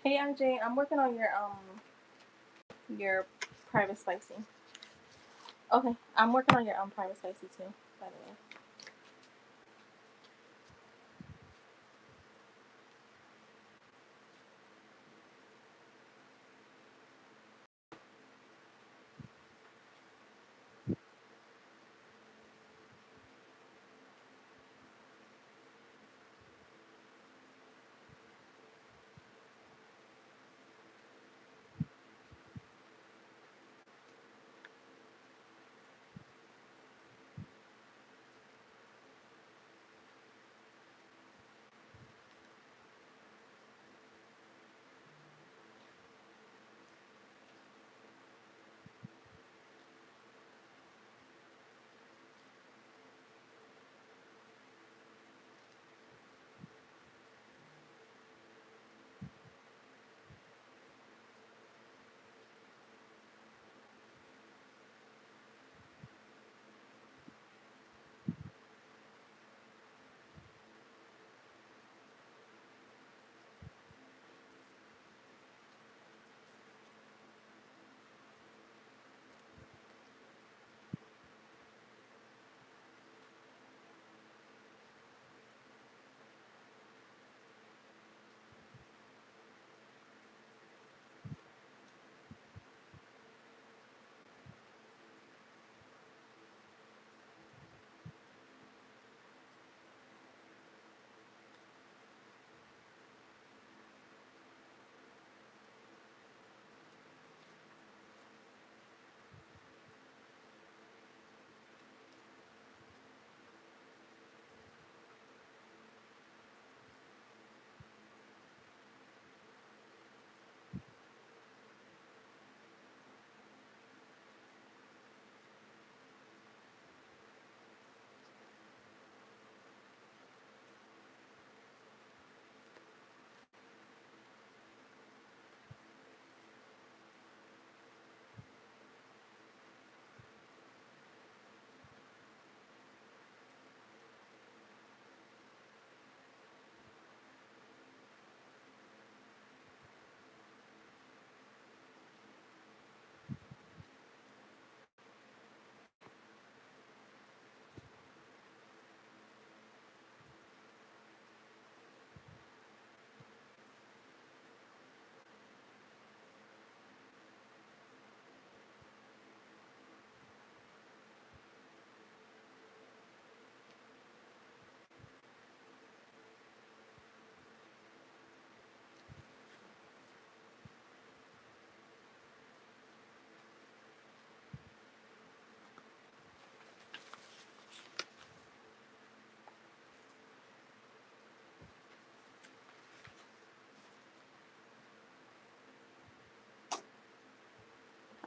Hey RJ, I'm working on your private spicy. Okay, I'm working on your private spicy too. By the way.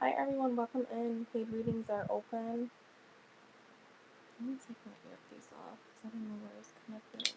Hi everyone, welcome in. Paid readings are open. Let me take my earpiece off because I don't know where it's connected.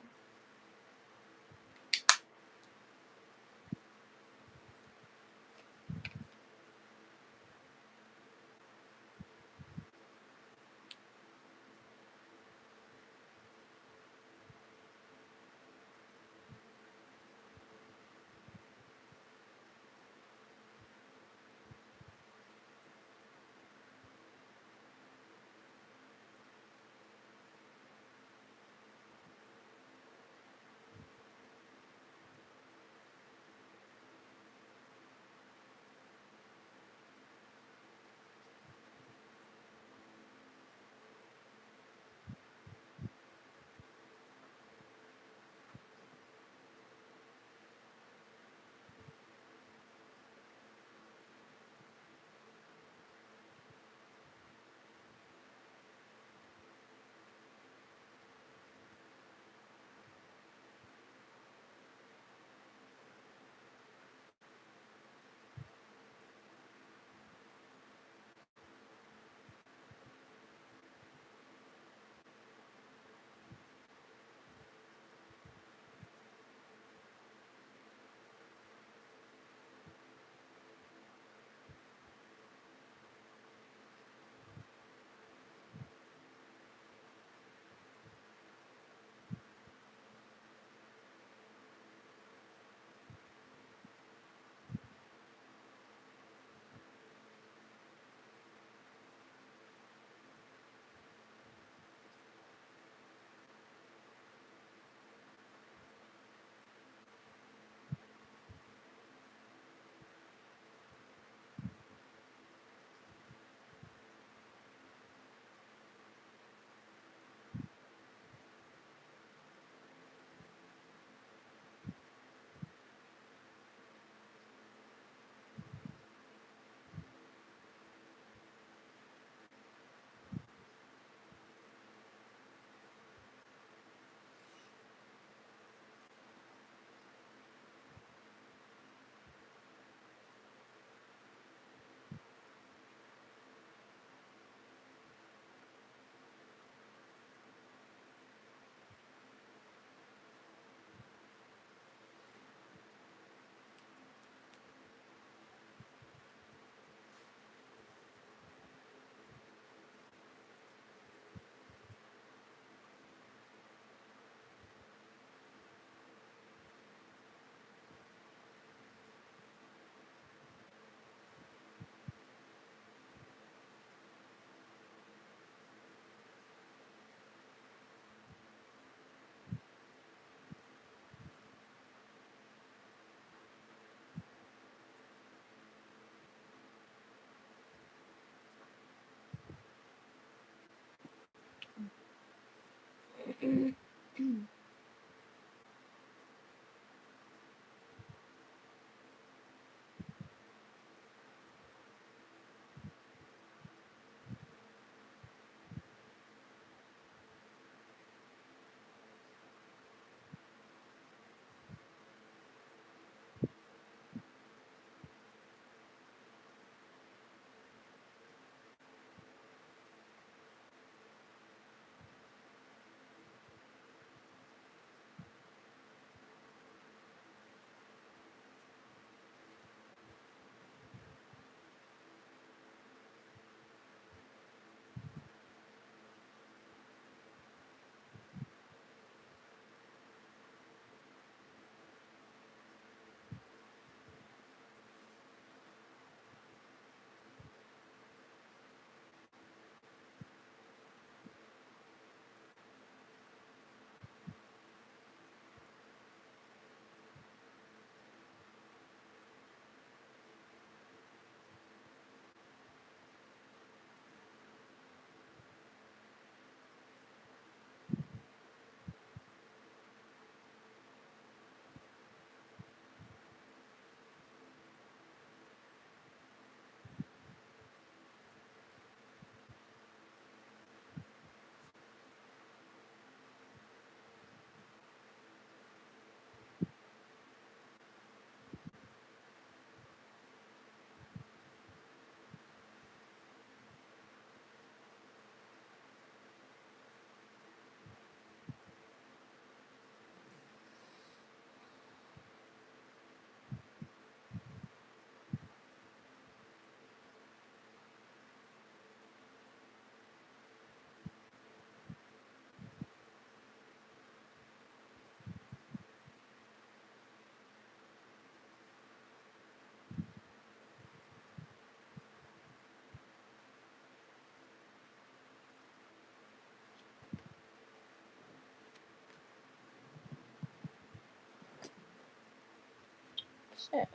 Shit.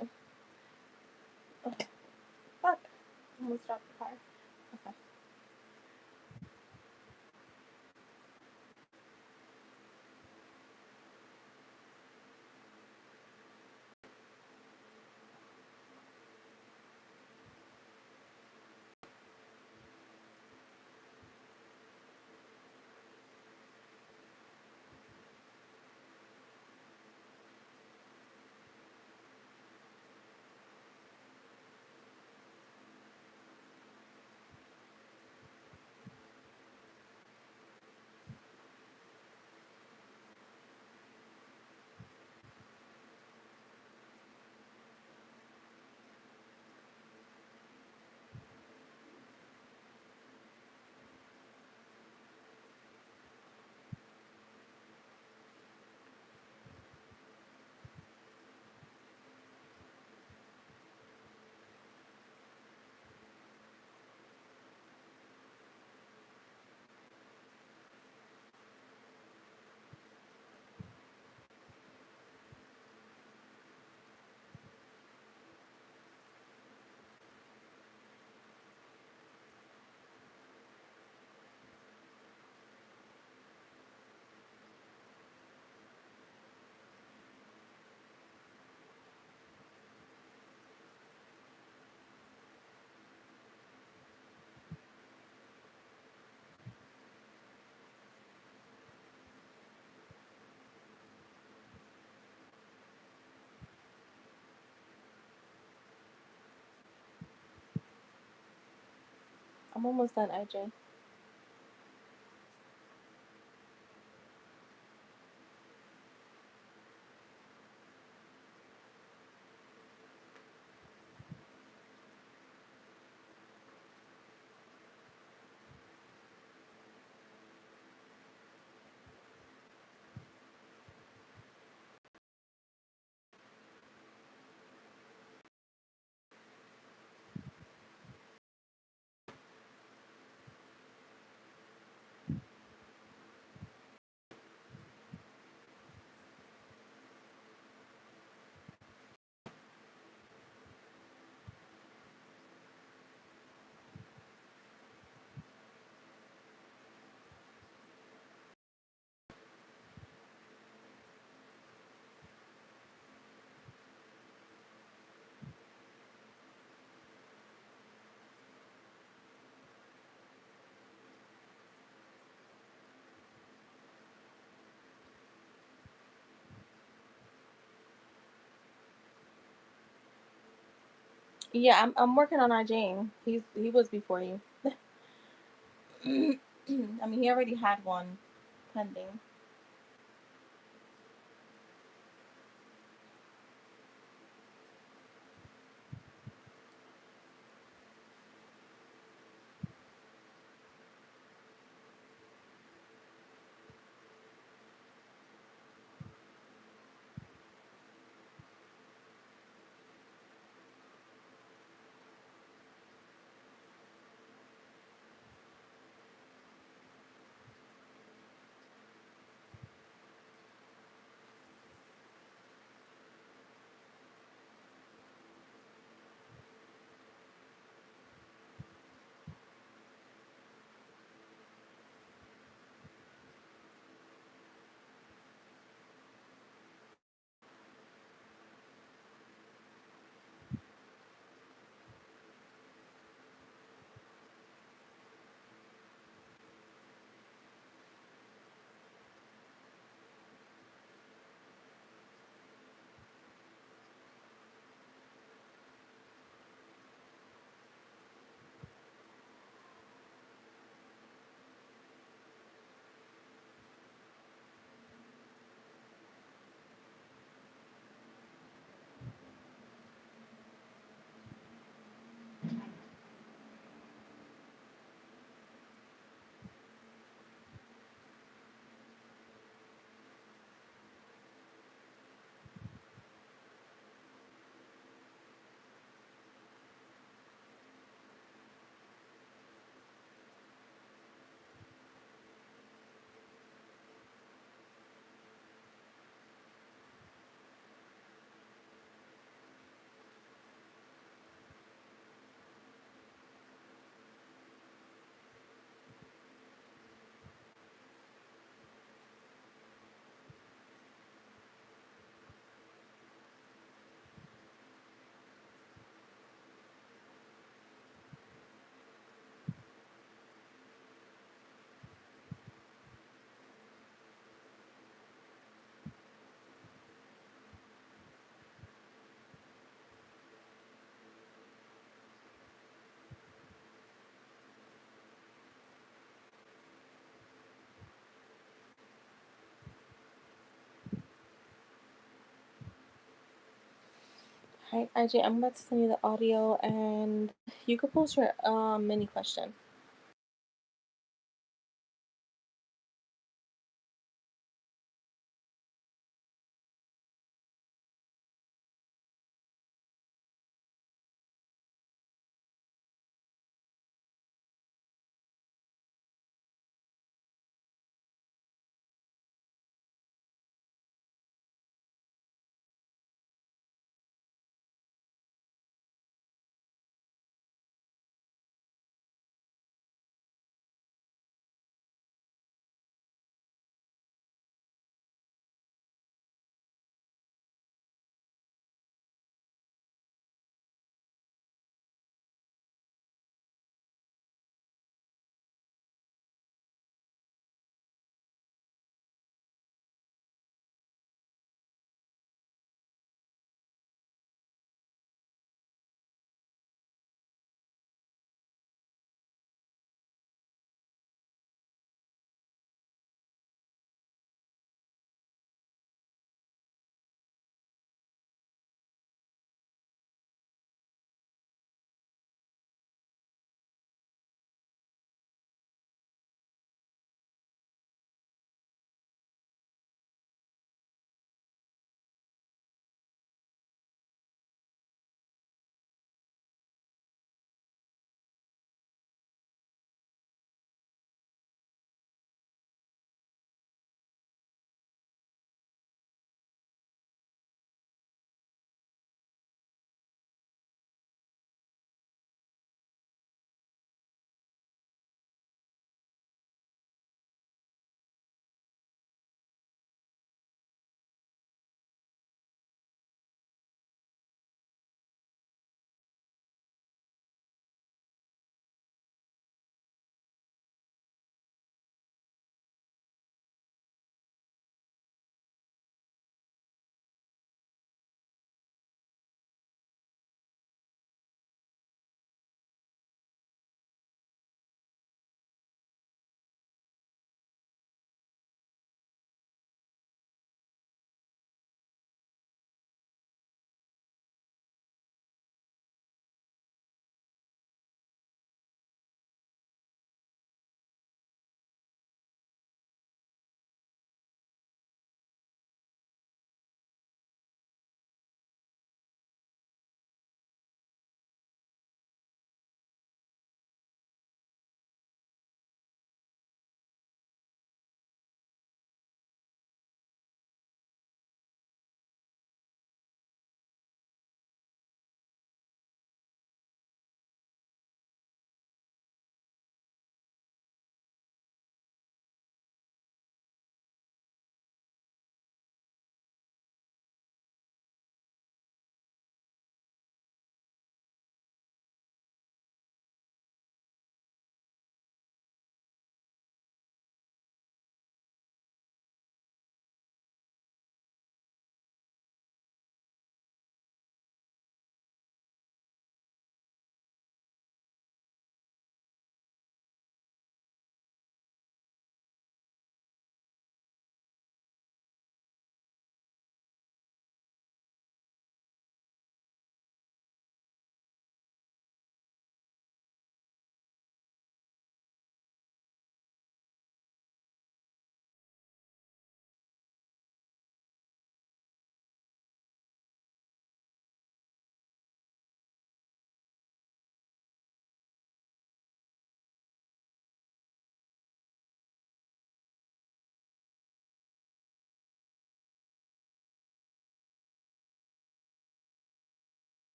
Oh, fuck. Almost dropped the car. Okay. I'm almost done, IJ. Yeah, I'm working on IJ. He was before you. I mean, he already had one pending. Alright, IJ, I'm about to send you the audio and you could post your mini question.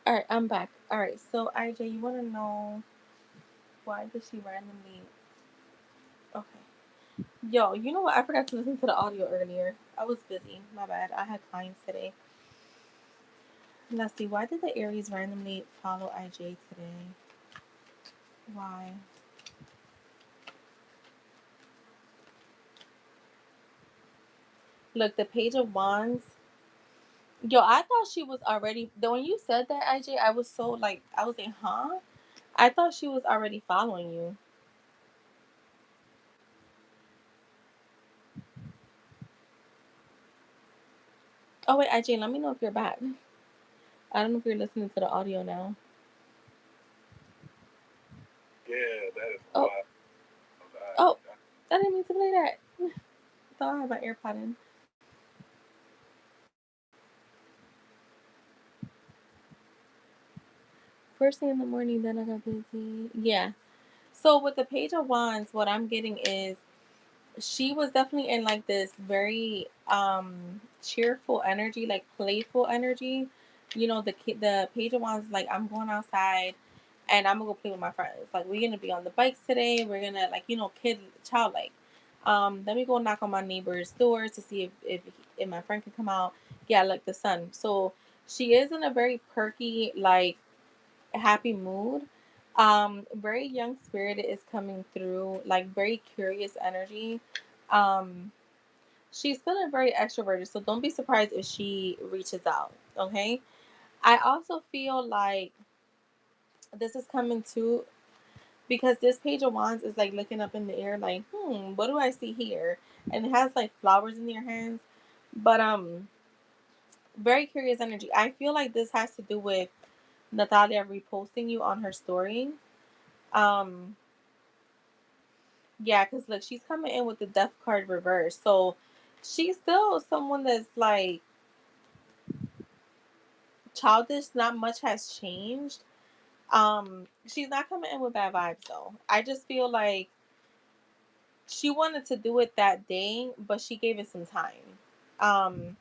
Alright, I'm back. Alright, so IJ, you wanna know why did she randomly okay. Yo, you know what? I forgot to listen to the audio earlier. I was busy. My bad. I had clients today. Let's see. Why did the Aries randomly follow IJ today? Why? Look, the Page of Wands. Yo, I thought she was already. When you said that, IJ, I was so like, I was like, huh? I thought she was already following you. Oh wait, IJ, let me know if you're back. I don't know if you're listening to the audio now. Yeah, that is oh. Wild. Oh, I didn't mean to play that. I thought I had my AirPod in. First thing in the morning, then I got busy. Yeah. So with the Page of Wands, what I'm getting is she was definitely in like this very cheerful energy, like playful energy. You know, the Page of Wands, like, I'm going outside and I'm gonna go play with my friends. Like, we're gonna be on the bikes today. We're gonna, like, childlike. Then we go knock on my neighbor's doors to see if my friend can come out. Yeah, like the sun. So she is in a very perky, like, happy mood. Very young spirited is coming through, like very curious energy. Um, she's feeling very extroverted, so don't be surprised if she reaches out. Okay. I also feel like this is coming too because this Page of Wands is like looking up in the air, like, what do I see here? And it has like flowers in your hands, but very curious energy. I feel like this has to do with Natalia reposting you on her story. Um, Yeah, because look, she's coming in with the death card reverse. So she's still someone that's like childish. Not much has changed. She's not coming in with bad vibes though. I just feel like she wanted to do it that day, but she gave it some time.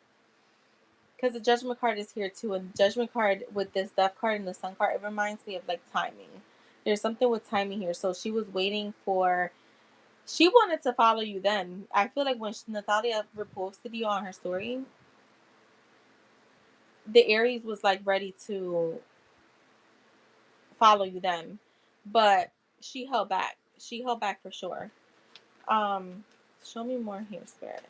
Because the judgment card is here too. And the judgment card with this death card and the sun card, it reminds me of like timing. There's something with timing here. So she was waiting for she wanted to follow you then. I feel like when Natalia reposted you on her story, the Aries was like ready to follow you then. But she held back. She held back for sure. Um, show me more here, Spirit.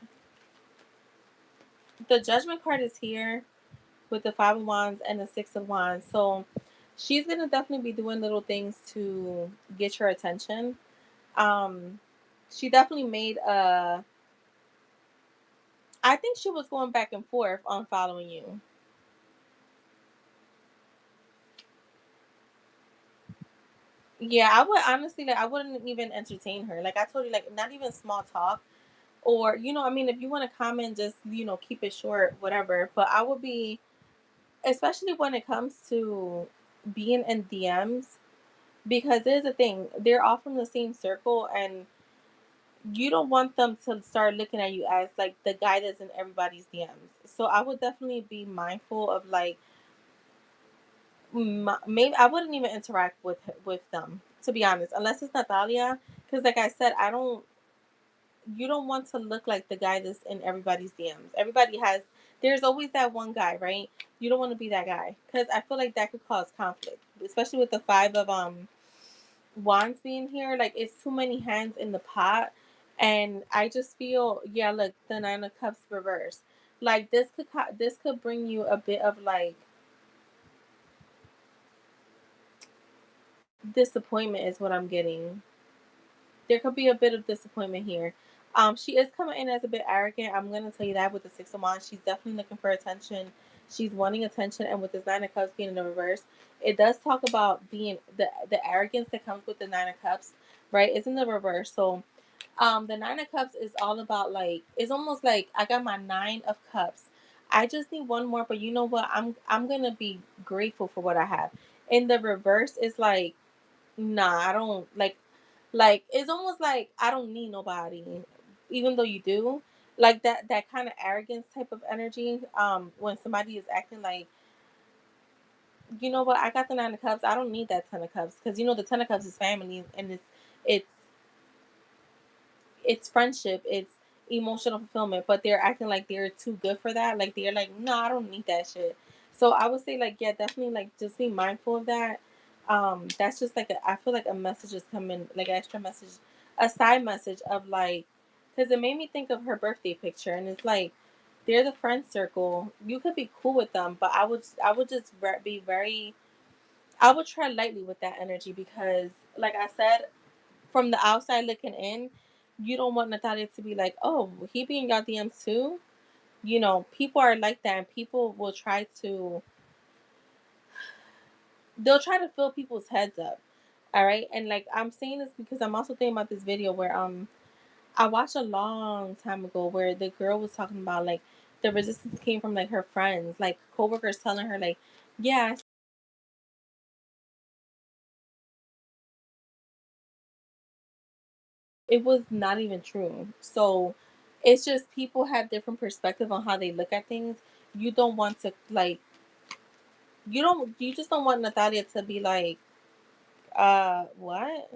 The Judgment card is here with the Five of Wands and the Six of Wands. So she's gonna definitely be doing little things to get your attention. Um, she definitely made a. I think she was going back and forth on following you. Yeah, I would honestly, like, I wouldn't even entertain her. Like I told you, like, not even small talk. Or, I mean, if you want to comment, just, keep it short, whatever. But I would be, especially when it comes to being in DMs, because there's a thing, they're all from the same circle, and you don't want them to start looking at you as like the guy that's in everybody's DMs. So I would definitely be mindful of like, maybe I wouldn't even interact with them, to be honest, unless it's Natalia, because like I said, I don't. You don't want to look like the guy that's in everybody's DMs. There's always that one guy, right? You don't want to be that guy because I feel like that could cause conflict, especially with the Five of Wands being here. Like, it's too many hands in the pot, and I just feel, yeah. Look, the Nine of Cups reverse. Like, this could bring you a bit of like disappointment, is what I'm getting. There could be a bit of disappointment here. She is coming in as a bit arrogant. I'm gonna tell you that with the Six of Wands, she's definitely looking for attention. She's wanting attention, and with this Nine of Cups being in the reverse, it does talk about being the arrogance that comes with the Nine of Cups, right? It's in the reverse. So, the Nine of Cups is all about, like, it's almost like I got my Nine of Cups. I just need one more, but you know what? I'm gonna be grateful for what I have. In the reverse, it's like, nah, I don't like, it's almost like I don't need nobody, even though you do. Like that kind of arrogance type of energy. When somebody is acting like, you know what, I got the Nine of Cups. I don't need that Ten of Cups, because the Ten of Cups is family, and it's it's friendship, it's emotional fulfillment. But they're acting like they're too good for that. Like, they're like, no, I don't need that shit. So I would say like, yeah, definitely like just be mindful of that. That's just like I feel like a message is coming, like an extra message, a side message of like, because it made me think of her birthday picture, and it's like they're the friend circle. You could be cool with them, but I would just be very, I would tread lightly with that energy because, like I said, from the outside looking in, you don't want Natalia to be like, oh, he be in your DMs too. People are like that, and people will try to, they'll try to fill people's heads up. All right. And like, I'm saying this because I'm also thinking about this video where I watched a long time ago where the girl was talking about like the resistance came from like her friends, like coworkers telling her like, yeah, it was not even true. So it's just people have different perspective on how they look at things. You don't want to like, you just don't want Natalia to be like, what?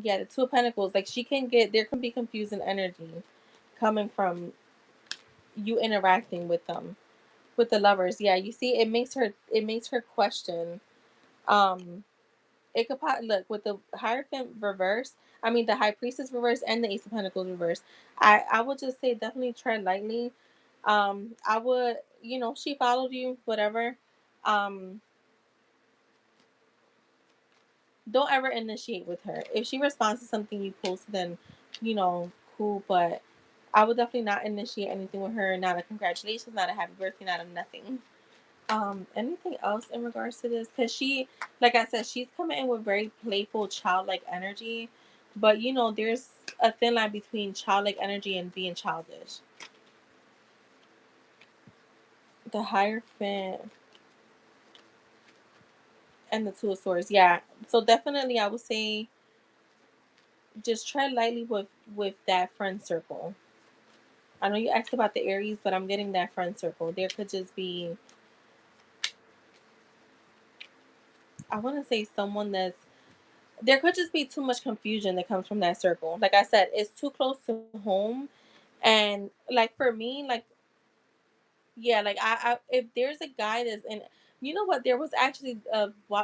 Yeah, the two of pentacles, like she can get, there can be confusing energy coming from you interacting with them, with the lovers. Yeah, you see, it makes her question. um it could look with the Hierophant reverse, I mean the High Priestess reverse and the Ace of Pentacles reverse. I would just say definitely tread lightly. I would, she followed you, whatever. um don't ever initiate with her. If she responds to something you post, then cool, but I would definitely not initiate anything with her. Not a congratulations, not a happy birthday, not a nothing. Anything else in regards to this? Because she, like I said, she's coming in with very playful, childlike energy. But there's a thin line between childlike energy and being childish. The Hierophant and the Two of Swords, yeah. So definitely, I would say just tread lightly with that friend circle. I know you asked about the Aries, but I'm getting that friend circle. There could just be, I want to say someone that's, there could just be too much confusion that comes from that circle. Like I said, it's too close to home. And like for me, like, yeah, like if there's a guy that's in, you know what, there was actually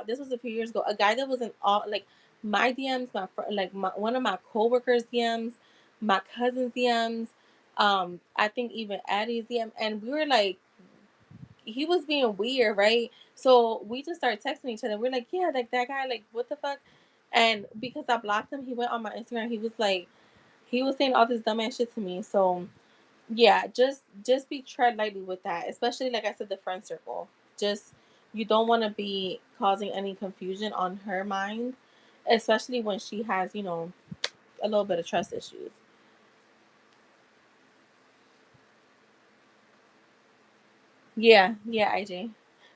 this was a few years ago, a guy that was in all like my DMs, like one of my coworkers DMs, my cousin's DMs, I think even Addie's DM, and we were like, he was being weird, right? So we just started texting each other. We're like, yeah, like that guy, like what the fuck? And because I blocked him, he went on my Instagram. He was like, he was saying all this dumbass shit to me. So yeah, just be tread lightly with that, especially like I said, the friend circle. Just, you don't want to be causing any confusion on her mind, especially when she has a little bit of trust issues. Yeah, yeah, IJ.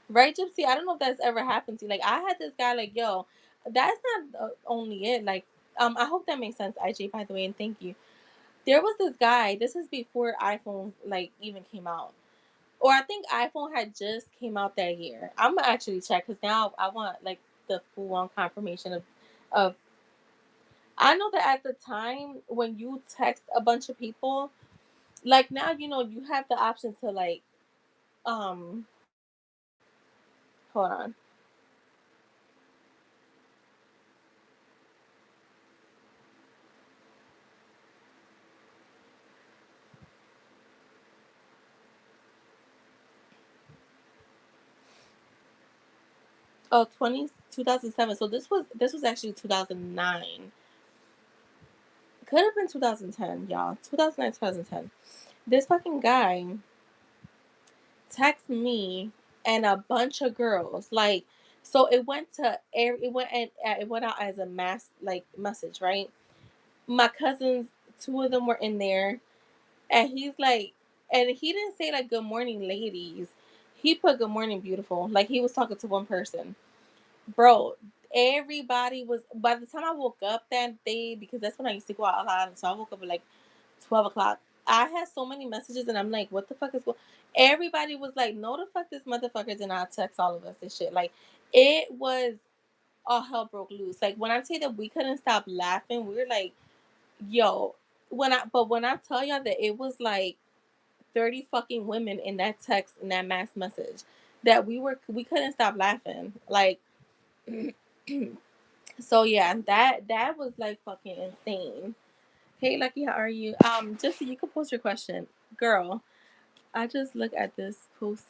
Right, Gypsy? I don't know if that's ever happened to you. Like, I had this guy, like, yo, that's not only it. Like, I hope that makes sense, IJ, by the way, and thank you. There was this guy, this is before iPhone, like, even came out. Or I think iPhone had just came out that year. I'm gonna actually check because now I want, like, the full on confirmation of, I know that at the time when you text a bunch of people, like, now, you have the option to, like, um, hold on. Oh, 2007. So this was actually 2009. Could have been 2010, y'all. 2009, 2010. This fucking guy texted me and a bunch of girls. Like, so it went to it went out as a mass like message, right? My cousins, two of them were in there, and he's like, and he didn't say like good morning, ladies. He put good morning, beautiful. Like he was talking to one person. Bro, everybody was, by the time I woke up that day, because that's when I used to go out a lot, so I woke up at like 12 o'clock. I had so many messages and I'm like, what the fuck is going, everybody was like, no the fuck this motherfucker did not text all of us this shit. Like, it was, all hell broke loose. Like, when I say that we couldn't stop laughing, we were like, yo, when I tell y'all that it was like 30 fucking women in that text, in that mass message. that we couldn't stop laughing. Like so yeah, that was like fucking insane. Hey Lucky, how are you? Just so you can post your question. Girl, I just look at this post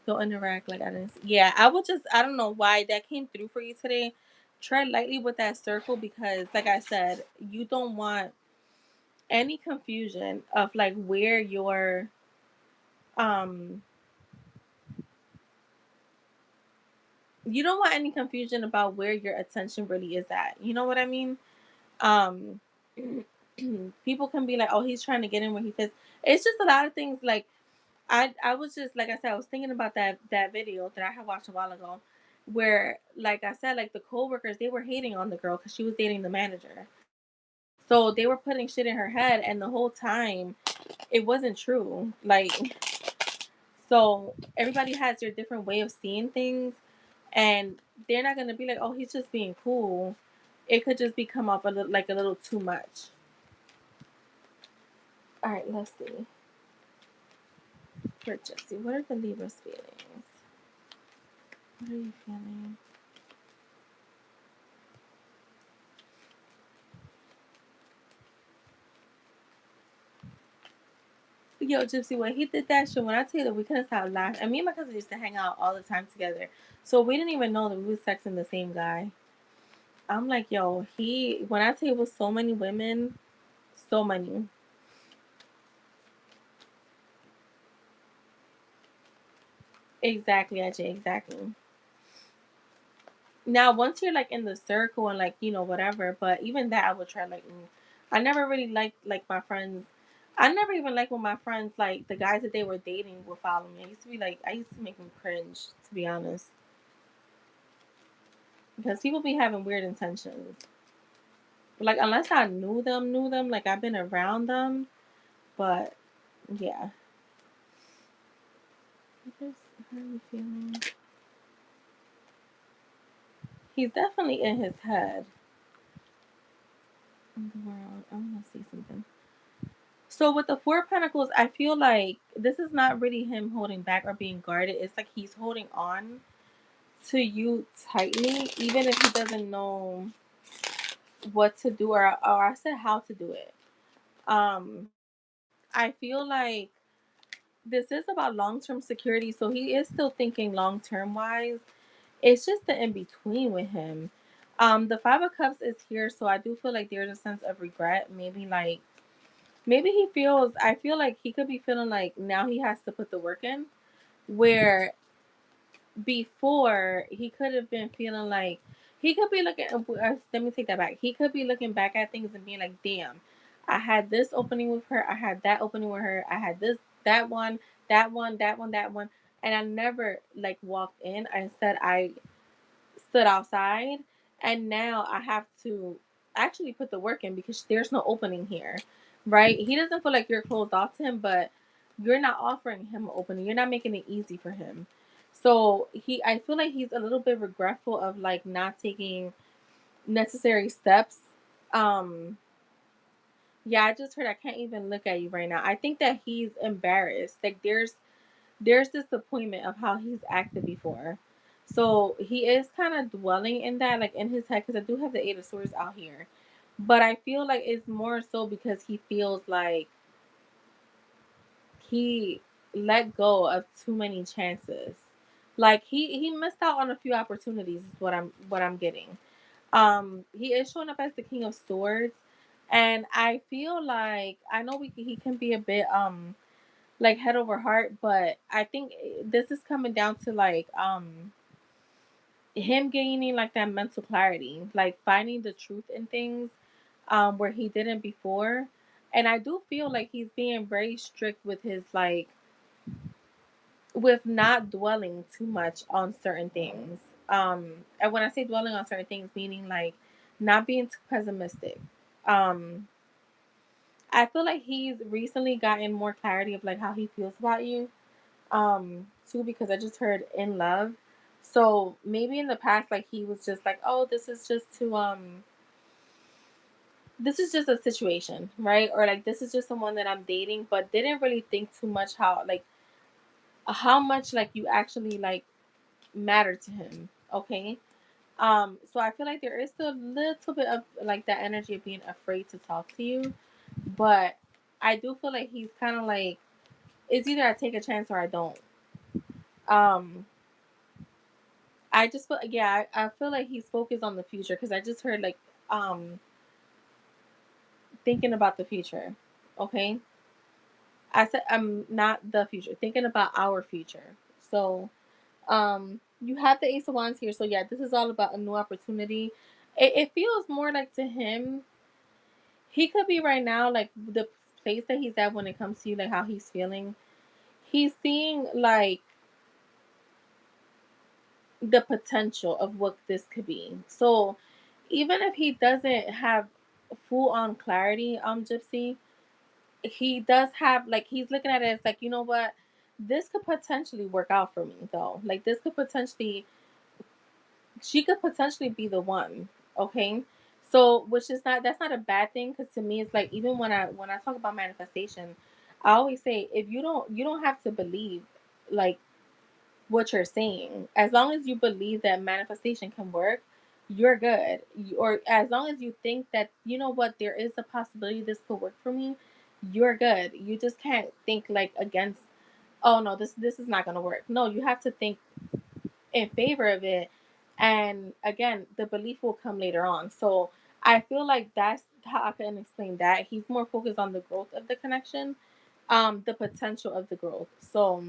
don't interact like I didn't yeah, I don't know why that came through for you today. Tread lightly with that circle because like I said, you don't want any confusion of like where your um you don't want any confusion about where your attention really is at. You know what I mean? Um people can be like, oh, he's trying to get in where he fits. It's just a lot of things like I was just like I said, I was thinking about that video that I had watched a while ago where like I said, like the coworkers, they were hating on the girl because she was dating the manager. So they were putting shit in her head and the whole time it wasn't true. Like so everybody has their different way of seeing things and they're not gonna be like, oh, he's just being cool. It could just become up a little too much. All right, let's see. For Jesse, what are the Libra's feelings? What are you feeling? Yo, Gypsy, when he did that shit, when I tell you that we couldn't stop laughing, and me and my cousin used to hang out all the time together, so we didn't even know that we was sexing the same guy. I'm like, yo, when I tell you it was so many women, so many. Exactly, Ajay, exactly. Now, once you're like in the circle and like, whatever, but even that I would try like, I never really liked like my friends. I never even liked when my friends, like the guys that they were dating would follow me. I used to make them cringe, to be honest. Because people be having weird intentions. Like unless I knew them, like I've been around them, but yeah. How are you feeling? He's definitely in his head. In the world, I want to see something. So with the Four of Pentacles, I feel like this is not really him holding back or being guarded. It's like he's holding on to you tightly, even if he doesn't know what to do or I said how to do it. Um, I feel like this is about long term security, so he is still thinking long term wise. It's just the in between with him. The Five of Cups is here, so I do feel like there's a sense of regret. Maybe he feels. I feel like he could be feeling like now he has to put the work in. Where before he could have been feeling like he could be looking. Let me take that back. He could be looking back at things and being like, "Damn, I had this opening with her. I had that opening with her. I had this, that one, that one, that one, that one, and I never like walked in. Instead, I stood outside, and now I have to actually put the work in because there's no opening here, right? He doesn't feel like you're closed off to him, but you're not offering him an opening. You're not making it easy for him. So I feel like he's a little bit regretful of like not taking necessary steps. Um, yeah, I just heard I can't even look at you right now. I think that he's embarrassed. Like there's disappointment of how he's acted before. So he is kind of dwelling in that, like in his head, because I do have the Eight of Swords out here. But I feel like it's more so because he feels like he let go of too many chances. Like he missed out on a few opportunities is what I'm getting. He is showing up as the King of Swords. And I feel like I know he can be a bit like head over heart, but I think this is coming down to like him gaining like that mental clarity, like finding the truth in things where he didn't before. And I do feel like he's being very strict with his like with not dwelling too much on certain things. And when I say dwelling on certain things, meaning like not being too pessimistic. Um I feel like he's recently gotten more clarity of like how he feels about you too, because I just heard in love. So maybe in the past like he was just like, oh, this is just a situation, right? Or like this is just someone that I'm dating, but didn't really think too much how like how much like you actually like matter to him. Okay. So I feel like there is still a little bit of like that energy of being afraid to talk to you, but I do feel like he's kind of like, it's either I take a chance or I don't. Um, I just feel, yeah, I feel like he's focused on the future because I just heard like um thinking about the future. Okay, I said I'm not the future, thinking about our future. So you have the Ace of Wands here, so yeah, this is all about a new opportunity. It feels more like to him, he could be right now like the place that he's at when it comes to you, like how he's feeling. He's seeing like the potential of what this could be. So even if he doesn't have full on clarity, Gypsy, he does have like he's looking at it as like, you know what, this could potentially work out for me though. Like this could potentially, she could potentially be the one. Okay. So which is not, that's not a bad thing, because to me it's like, even when I talk about manifestation, I always say, if you don't have to believe like what you're saying. As long as you believe that manifestation can work, you're good. Or as long as you think that, you know what, there is a possibility this could work for me, you're good. You just can't think like against, oh no, this is not going to work. No, you have to think in favor of it. And again, the belief will come later on. So I feel like that's how I can explain that. He's more focused on the growth of the connection, the potential of the growth. So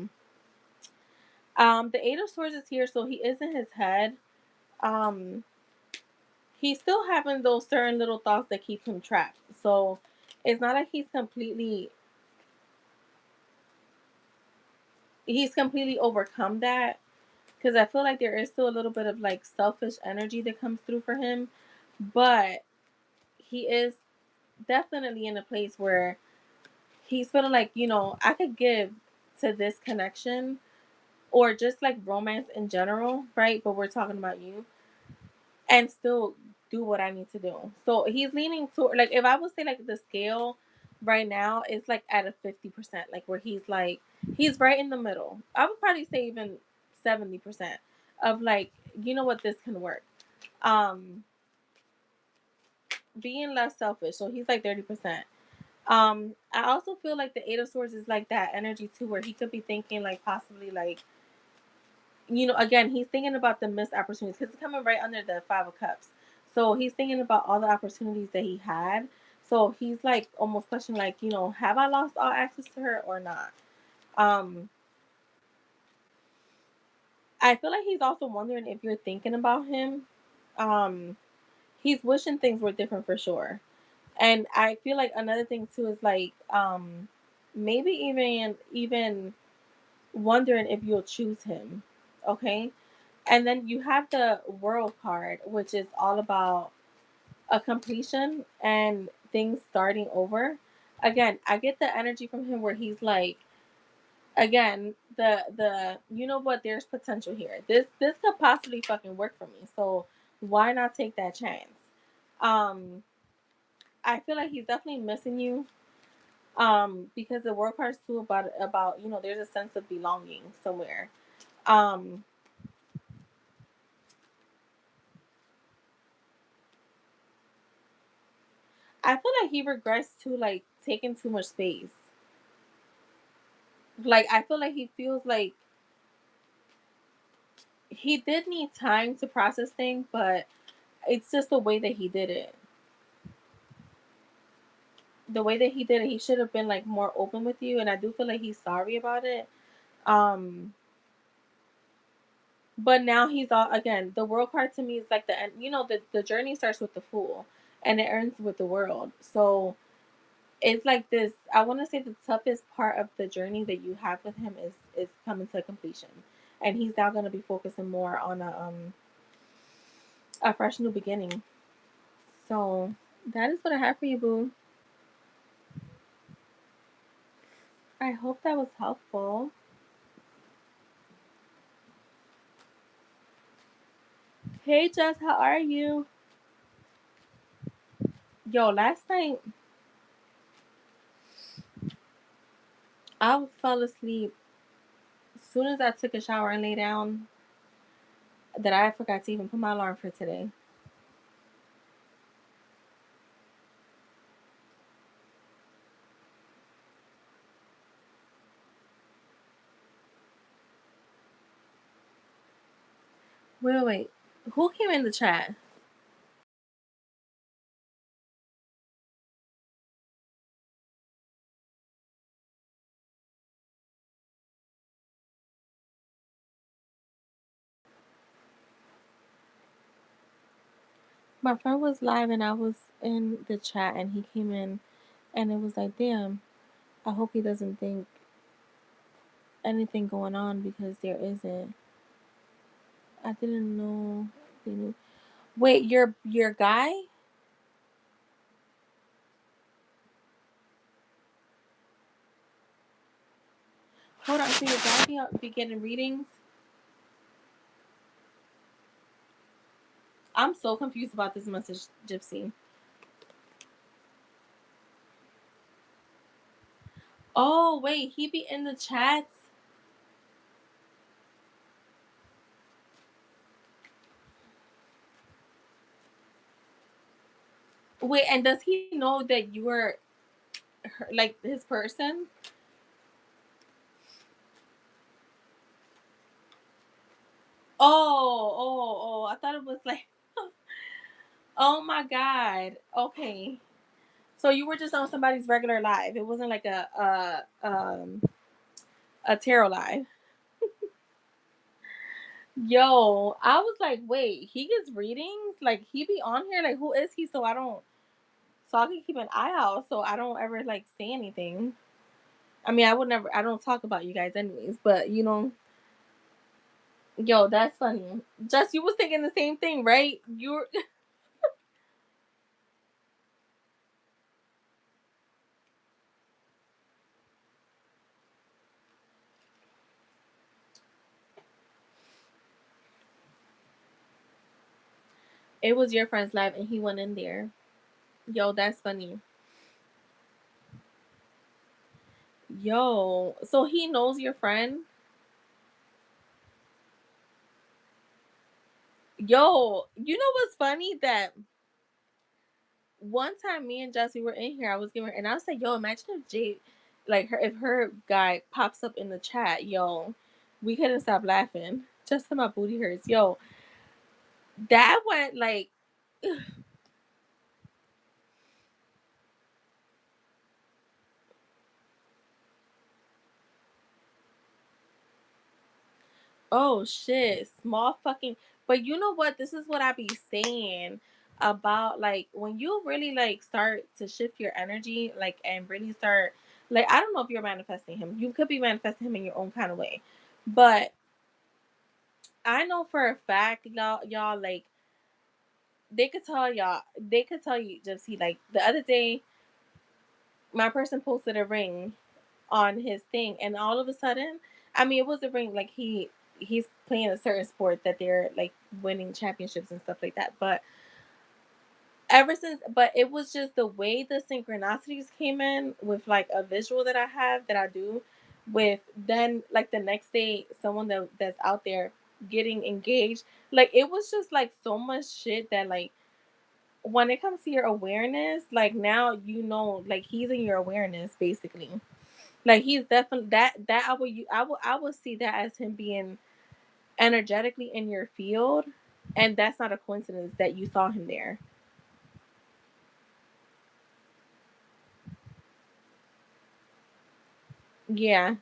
the Eight of Swords is here, so he is in his head. Um, he's still having those certain little thoughts that keep him trapped. So it's not like he's completely overcome that, because I feel like there is still a little bit of like selfish energy that comes through for him, but he is definitely in a place where he's feeling like, you know, I could give to this connection, or just like romance in general, right? But we're talking about you, and still do what I need to do. So he's leaning toward, like, if I would say like the scale right now is like at a 50%, like where he's like, he's right in the middle. I would probably say even 70% of like, you know what, this can work. Um, being less selfish. So he's like 30%. I also feel like the Eight of Swords is like that energy too, where he could be thinking like possibly like, you know, again, he's thinking about the missed opportunities because it's coming right under the Five of Cups. So he's thinking about all the opportunities that he had. So he's like almost questioning, like, you know, have I lost all access to her or not? Um, I feel like he's also wondering if you're thinking about him. Um, he's wishing things were different for sure. And I feel like another thing too is like, maybe even wondering if you'll choose him. Okay. And then you have the World card, which is all about a completion and things starting over. Again, I get the energy from him where he's like, again, the you know what, there's potential here. This could possibly fucking work for me. So why not take that chance? Um, I feel like he's definitely missing you. Because the World card's too about, you know, there's a sense of belonging somewhere. Um, I feel like he regrets to like taking too much space. Like I feel like he feels like he did need time to process things, but it's just the way that he did it. The way that he did it, he should have been like more open with you, and I do feel like he's sorry about it. Um, but now he's all, again, the World card to me is like the end. You know, the journey starts with the Fool, and it ends with the World. So it's like this. I want to say the toughest part of the journey that you have with him is coming to completion, and he's now going to be focusing more on a fresh new beginning. So that is what I have for you, boo. I hope that was helpful. Hey Jess, how are you? Yo, last night I fell asleep soon as I took a shower and lay down, that I forgot to even put my alarm for today. Wait. Who came in the chat? My friend was live and I was in the chat and he came in and it was like, damn, I hope he doesn't think anything going on because there isn't. I didn't know they knew. Wait, your guy? Hold on, so your guy be getting readings? I'm so confused about this message, Gypsy. Oh wait, he be in the chats. Wait, and does he know that you were like his person? Oh! I thought it was like, oh my god. Okay, so you were just on somebody's regular live. It wasn't like a tarot live. Yo, I was like, wait, he gets readings? Like he be on here? Like who is he? So I can keep an eye out so I don't ever like say anything. I mean, I don't talk about you guys anyways, but yo, that's funny. Just you was thinking the same thing, right? You're it was your friend's live and he went in there. Yo, that's funny. Yo, so he knows your friend? Yo, you know what's funny? That one time me and Jesse were in here, I was giving her, and I was like, yo, imagine if Jade, like her, if her guy pops up in the chat, yo, we couldn't stop laughing. Just till my booty hurts. Yo, that went like, oh shit, small fucking. But you know what? This is what I be saying about like when you really like start to shift your energy, like and really start like I don't know if you're manifesting him. You could be manifesting him in your own kind of way, but I know for a fact, y'all like they could tell you just see like the other day my person posted a ring on his thing and all of a sudden, I mean it was a ring like he's playing a certain sport that they're like winning championships and stuff like that, but ever since, but it was just the way the synchronicities came in with like a visual that I have that I do with then like the next day someone that's out there getting engaged, like it was just like so much shit that like when it comes to your awareness, like now you know, like he's in your awareness basically. Like he's definitely that I would see that as him being energetically in your field, and that's not a coincidence that you saw him there. Yeah,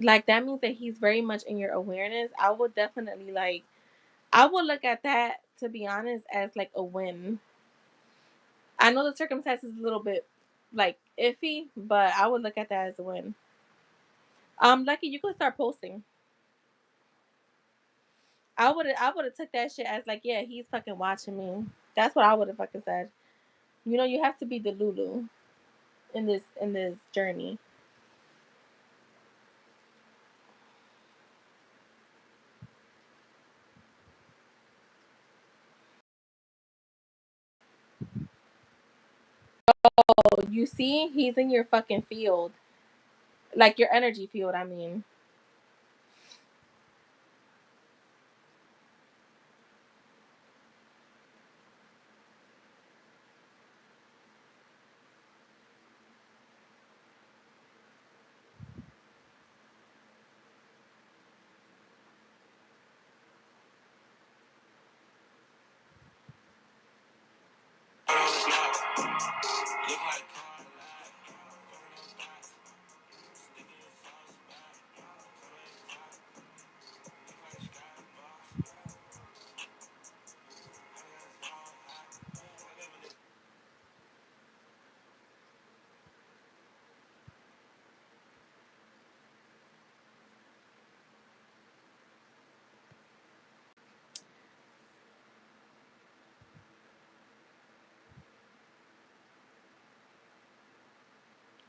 like that means that he's very much in your awareness. I would definitely like I would look at that to be honest as like a win. I know the circumstances is a little bit like iffy, but I would look at that as a win. Lucky you could start posting. I would have took that shit as like, yeah, he's fucking watching me. That's what I would have fucking said. You know, you have to be the Lulu in this journey. You see, he's in your fucking field, like your energy field. I mean,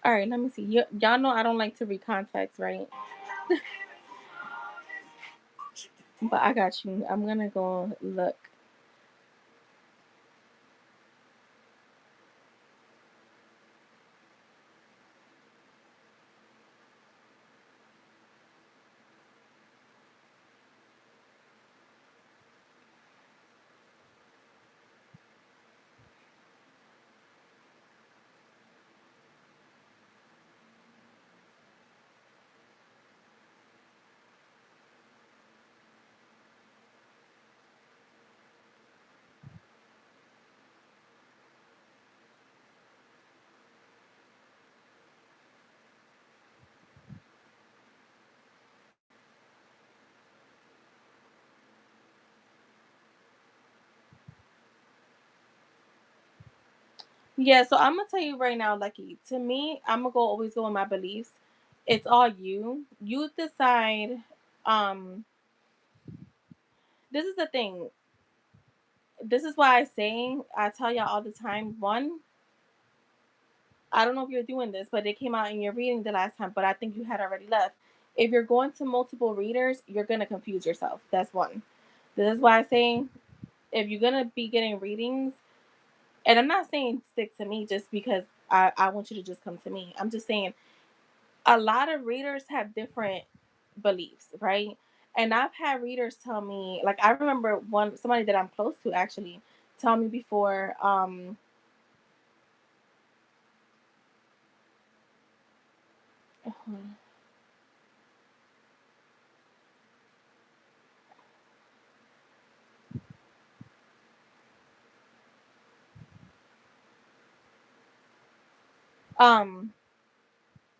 all right. Let me see. Y'all know I don't like to read context, right? But I got you. I'm gonna go look. Yeah, so I'm gonna tell you right now, Lucky. To me, I'm gonna always go with my beliefs. It's all you. You decide. Um, this is the thing. This is why I tell y'all all the time. One, I don't know if you're doing this, but it came out in your reading the last time. But I think you had already left. If you're going to multiple readers, you're gonna confuse yourself. That's one. This is why I say if you're gonna be getting readings, and I'm not saying stick to me just because I want you to just come to me. I'm just saying a lot of readers have different beliefs, right? And I've had readers tell me, like I remember one somebody that I'm close to actually tell me before, um,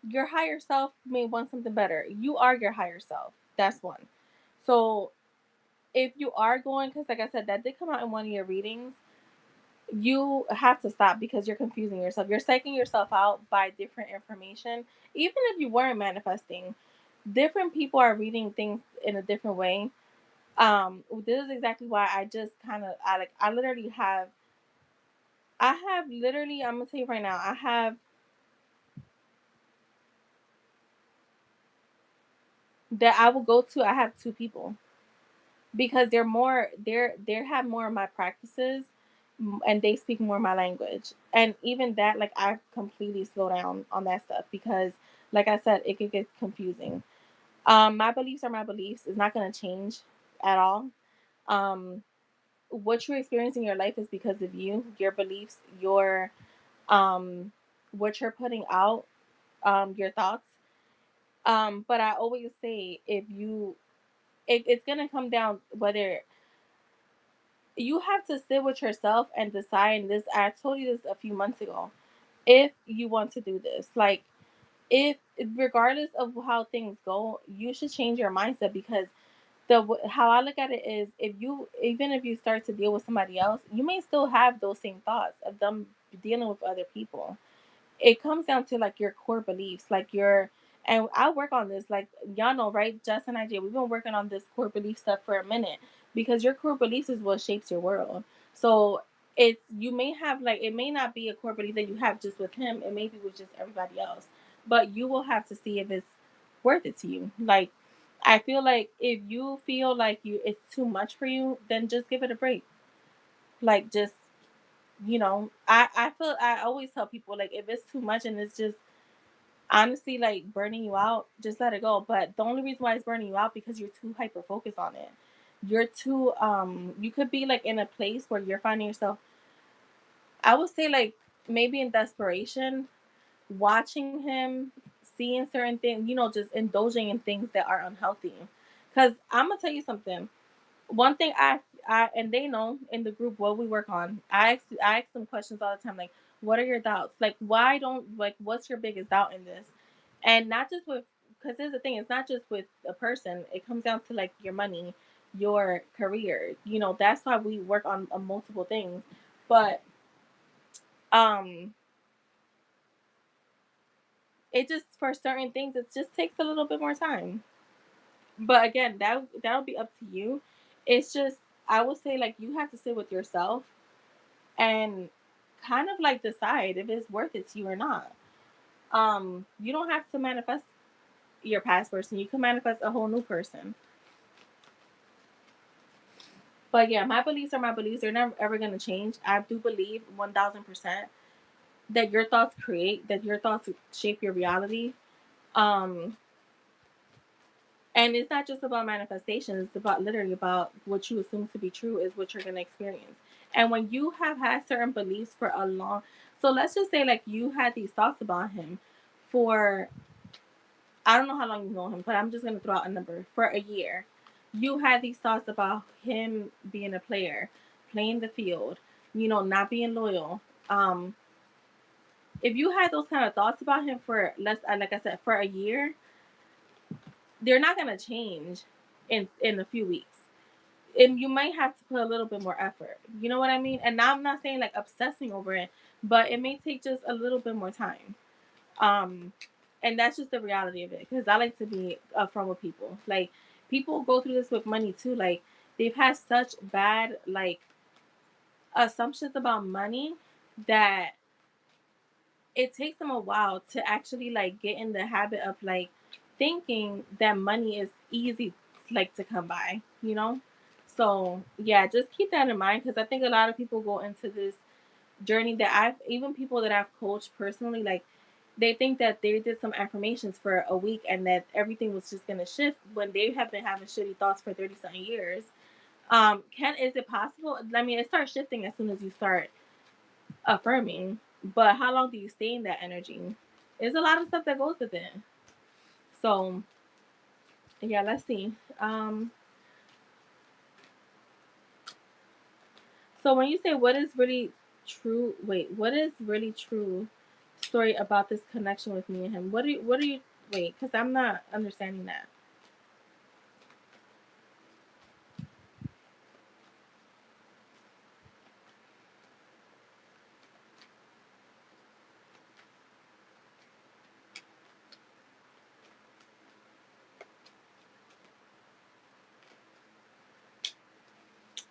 your higher self may want something better. You are your higher self. That's one. So if you are going, because like I said, that did come out in one of your readings, you have to stop because you're confusing yourself. You're psyching yourself out by different information. Even if you weren't manifesting, different people are reading things in a different way. This is exactly why I just kind of I literally have literally, I'm gonna tell you right now, I have that I will go to. I have two people because they have more of my practices, and they speak more my language. And even that, like I completely slow down on that stuff because, like I said, it could get confusing. My beliefs are my beliefs. It's not gonna change at all. Um, what you experience in your life is because of you, your beliefs, your what you're putting out, your thoughts. But I always say if you it's gonna come down whether you have to sit with yourself and decide this. I told you this a few months ago. If you want to do this, like if regardless of how things go, you should change your mindset because the how I look at it is if you even if you start to deal with somebody else, you may still have those same thoughts of them dealing with other people. It comes down to like your core beliefs, like your and I work on this, like y'all know, right? Jess and IJ, we've been working on this core belief stuff for a minute because your core beliefs is what shapes your world. So it's you may have like it may not be a core belief that you have just with him, it may be with just everybody else. But you will have to see if it's worth it to you. Like I feel like if you feel like you it's too much for you, then just give it a break. Like just I always tell people, like, if it's too much and it's just honestly like burning you out, just let it go. But the only reason why it's burning you out because you're too hyper focused on it. You're too you could be like in a place where you're finding yourself, I would say, like, maybe in desperation, watching him, seeing certain things, just indulging in things that are unhealthy. Cause I'm gonna tell you something. One thing I and they know in the group what we work on. I ask them questions all the time, like, what are your doubts? Like, why don't, like, what's your biggest doubt in this? And not just with, because here's the thing, it's not just with a person. It comes down to like your money, your career. That's why we work on multiple things. But um it just, for certain things, it just takes a little bit more time. But again, that'll be up to you. It's just, I would say, like, you have to sit with yourself and kind of like decide if it's worth it to you or not. You don't have to manifest your past person. You can manifest a whole new person. But yeah, my beliefs are my beliefs. They're never ever gonna change. I do believe 1000% that your thoughts create, that your thoughts shape your reality. Um, and it's not just about manifestation. It's about, literally, about what you assume to be true is what you're gonna experience. And when you have had certain beliefs for a long, so let's just say, like, you had these thoughts about him for, I don't know how long you know him, but I'm just gonna throw out a number, for a year. You had these thoughts about him being a player, playing the field, not being loyal. If you had those kind of thoughts about him for less, like I said, for a year, they're not gonna change in a few weeks. And you might have to put a little bit more effort. You know what I mean? And now I'm not saying like obsessing over it, but it may take just a little bit more time. Um, and that's just the reality of it. Because I like to be upfront with people. Like, people go through this with money too. Like, they've had such bad, like, assumptions about money that it takes them a while to actually, like, get in the habit of, like, thinking that money is easy, like, to come by. So yeah, just keep that in mind, because I think a lot of people go into this journey that even people that I've coached personally, like, they think that they did some affirmations for a week and that everything was just gonna shift when they have been having shitty thoughts for 30 something years. Is it possible? I mean, it starts shifting as soon as you start affirming, but how long do you stay in that energy? There's a lot of stuff that goes with it. So yeah, let's see. So when you say what is really true, wait, what is really true story about this connection with me and him? What are you, wait, because I'm not understanding that.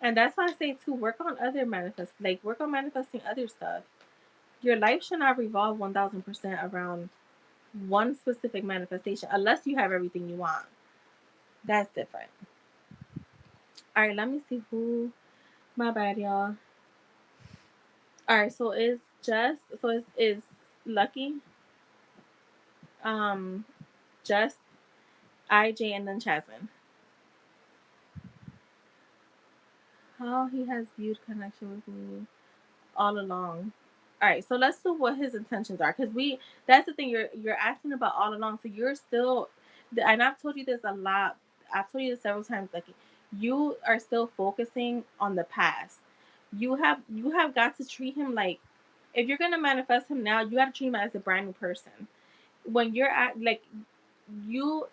And that's why I say to work on other manifest, like, work on manifesting other stuff. Your life should not revolve 1000% around one specific manifestation unless you have everything you want. That's different. All right, let me see who. My bad, y'all. All right, so it's just so it's Lucky, um, just IJ, and then Chasm. How he has viewed connection with me all along. All right, so let's see what his intentions are, because that's the thing, you're asking about all along, so you're still, and I've told you this a lot. I've told you this several times. Like, you are still focusing on the past. You have got to treat him like, if you're gonna manifest him now, you got to treat him as a brand new person. When you're at, like,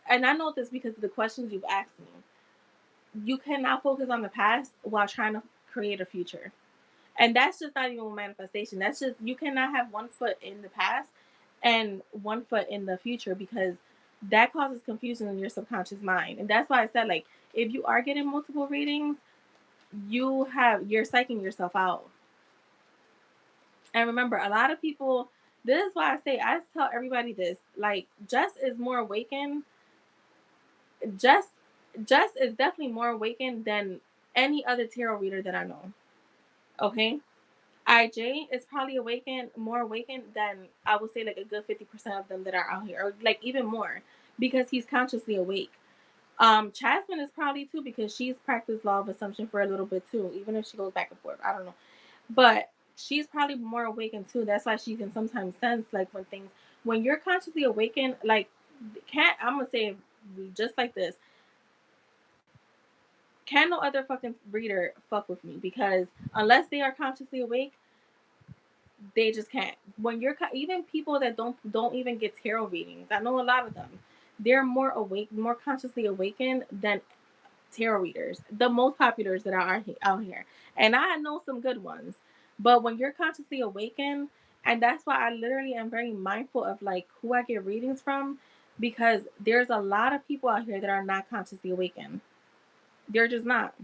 and I know this because of the questions you've asked me. You cannot focus on the past while trying to create a future. And that's just not even manifestation. That's just, you cannot have one foot in the past and one foot in the future, because that causes confusion in your subconscious mind. And that's why I said, like, if you are getting multiple readings, you're psyching yourself out. And remember, a lot of people, this is why I tell everybody this, like, Jess is more awakened. Jess Jess is definitely more awakened than any other tarot reader that I know. Okay? IJ is probably more awakened than I would say like a good 50% of them that are out here, or like even more, because he's consciously awake. Chasmin is probably too because she's practiced law of assumption for a little bit too, even if she goes back and forth. I don't know, but she's probably more awakened too. That's why she can sometimes sense like when you're consciously awakened, like can't I'm gonna say just like this, can no other fucking reader fuck with me because unless they are consciously awake, they just can't. When you're even people that don't even get tarot readings, I know a lot of them. They're more awake, more consciously awakened than tarot readers, the most populars that are out here. And I know some good ones. But when you're consciously awakened, and that's why I literally am very mindful of like who I get readings from, because there's a lot of people out here that are not consciously awakened. They're just not.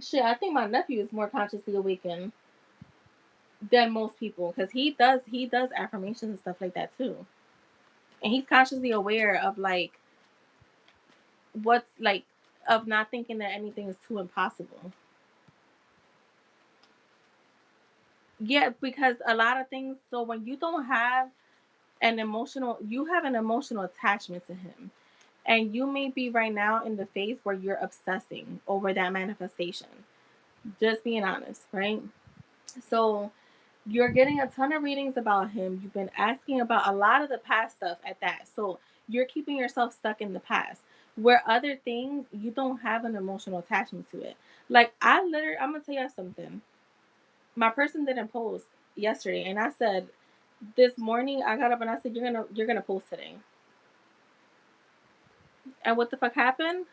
Shit, I think my nephew is more consciously awakened than most people because he does affirmations and stuff like that too. And he's consciously aware of like what's like of not thinking that anything is too impossible. Yeah, because a lot of things, so when you don't have you have an emotional attachment to him. And you may be right now in the phase where you're obsessing over that manifestation. Just being honest, right? So you're getting a ton of readings about him. You've been asking about a lot of the past stuff at that. So you're keeping yourself stuck in the past. Where other things, you don't have an emotional attachment to it. Like I'm gonna tell you something. My person didn't post yesterday, and I said this morning I got up and I said you're gonna post today. And what the fuck happened?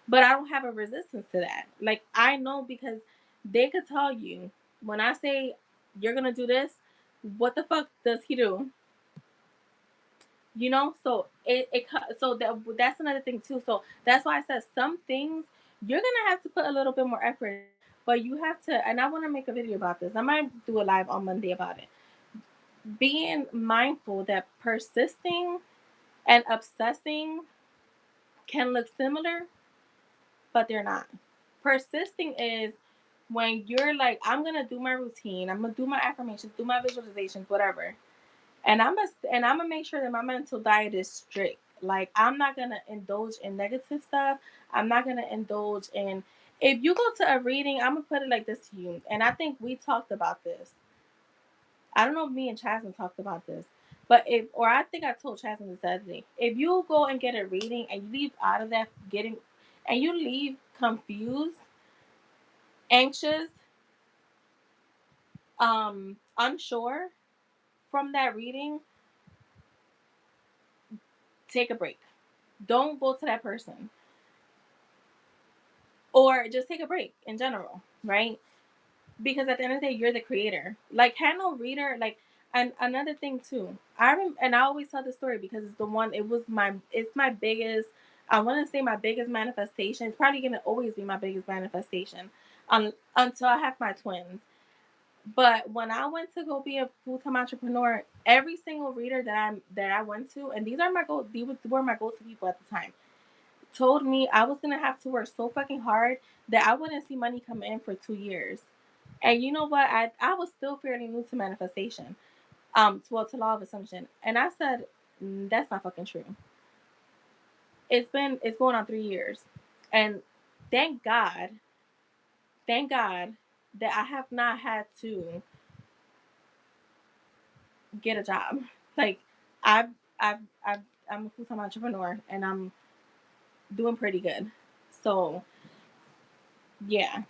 But I don't have a resistance to that. Like I know because they could tell you when I say you're gonna do this, what the fuck does he do? So that's another thing too. So that's why I said some things you're gonna have to put a little bit more effort, but you have to. And I want to make a video about this. I might do a live on Monday about it. Being mindful that persisting and obsessing can look similar, but they're not. Persisting is when you're like, I'm gonna do my routine, I'm gonna do my affirmations, do my visualizations, whatever, and I'm gonna make sure that my mental diet is strict. Like I'm not gonna indulge in negative stuff. I'm not gonna indulge in. If you go to a reading, I'm gonna put it like this to you, and I think we talked about this. I don't know if me and Chasm talked about this, but I think I told Chasm this other day. If you go and get a reading and you leave out of that and you leave confused, anxious, unsure from that reading, take a break. Don't go to that person, or just take a break in general, right? Because at the end of the day, you're the creator. Like, had no reader, like, and another thing too, and I always tell this story because it's the one. It's my biggest. I want to say my biggest manifestation. It's probably gonna always be my biggest manifestation, until I have my twins. But when I went to go be a full time entrepreneur, every single reader that I went to, and these were my go to people at the time, told me I was gonna have to work so fucking hard that I wouldn't see money come in for 2 years. And you know what? I was still fairly new to manifestation, to law of assumption, and I said, That's not fucking true." It's going on 3 years, and thank God, thank God that I have not had to get a job. Like I've I've I've I'm a full time entrepreneur and I'm doing pretty good. So yeah.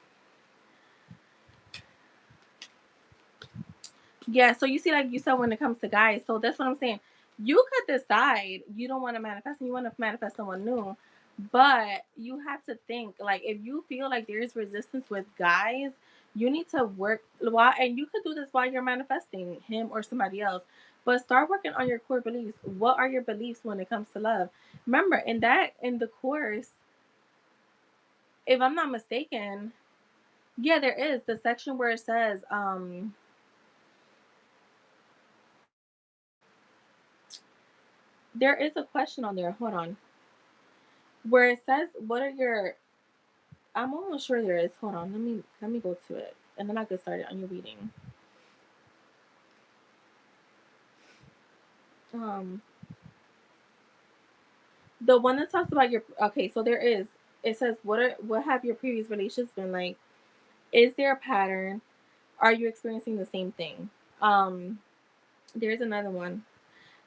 Yeah, so you see, like you said, when it comes to guys, so that's what I'm saying. You could decide you don't want to manifest and you want to manifest someone new, but you have to think like if you feel like there's resistance with guys, you need to work while, and you could do this while you're manifesting him or somebody else. But start working on your core beliefs. What are your beliefs when it comes to love? Remember, in the course, if I'm not mistaken, yeah, there is the section where it says, there is a question on there. Hold on. Where it says, what are your I'm almost sure there is. Hold on, let me go to it, and then I get started on your reading. Um, the one that talks about your okay, so there is. It says, what have your previous relationships been like? Is there a pattern? Are you experiencing the same thing? Um, there's another one.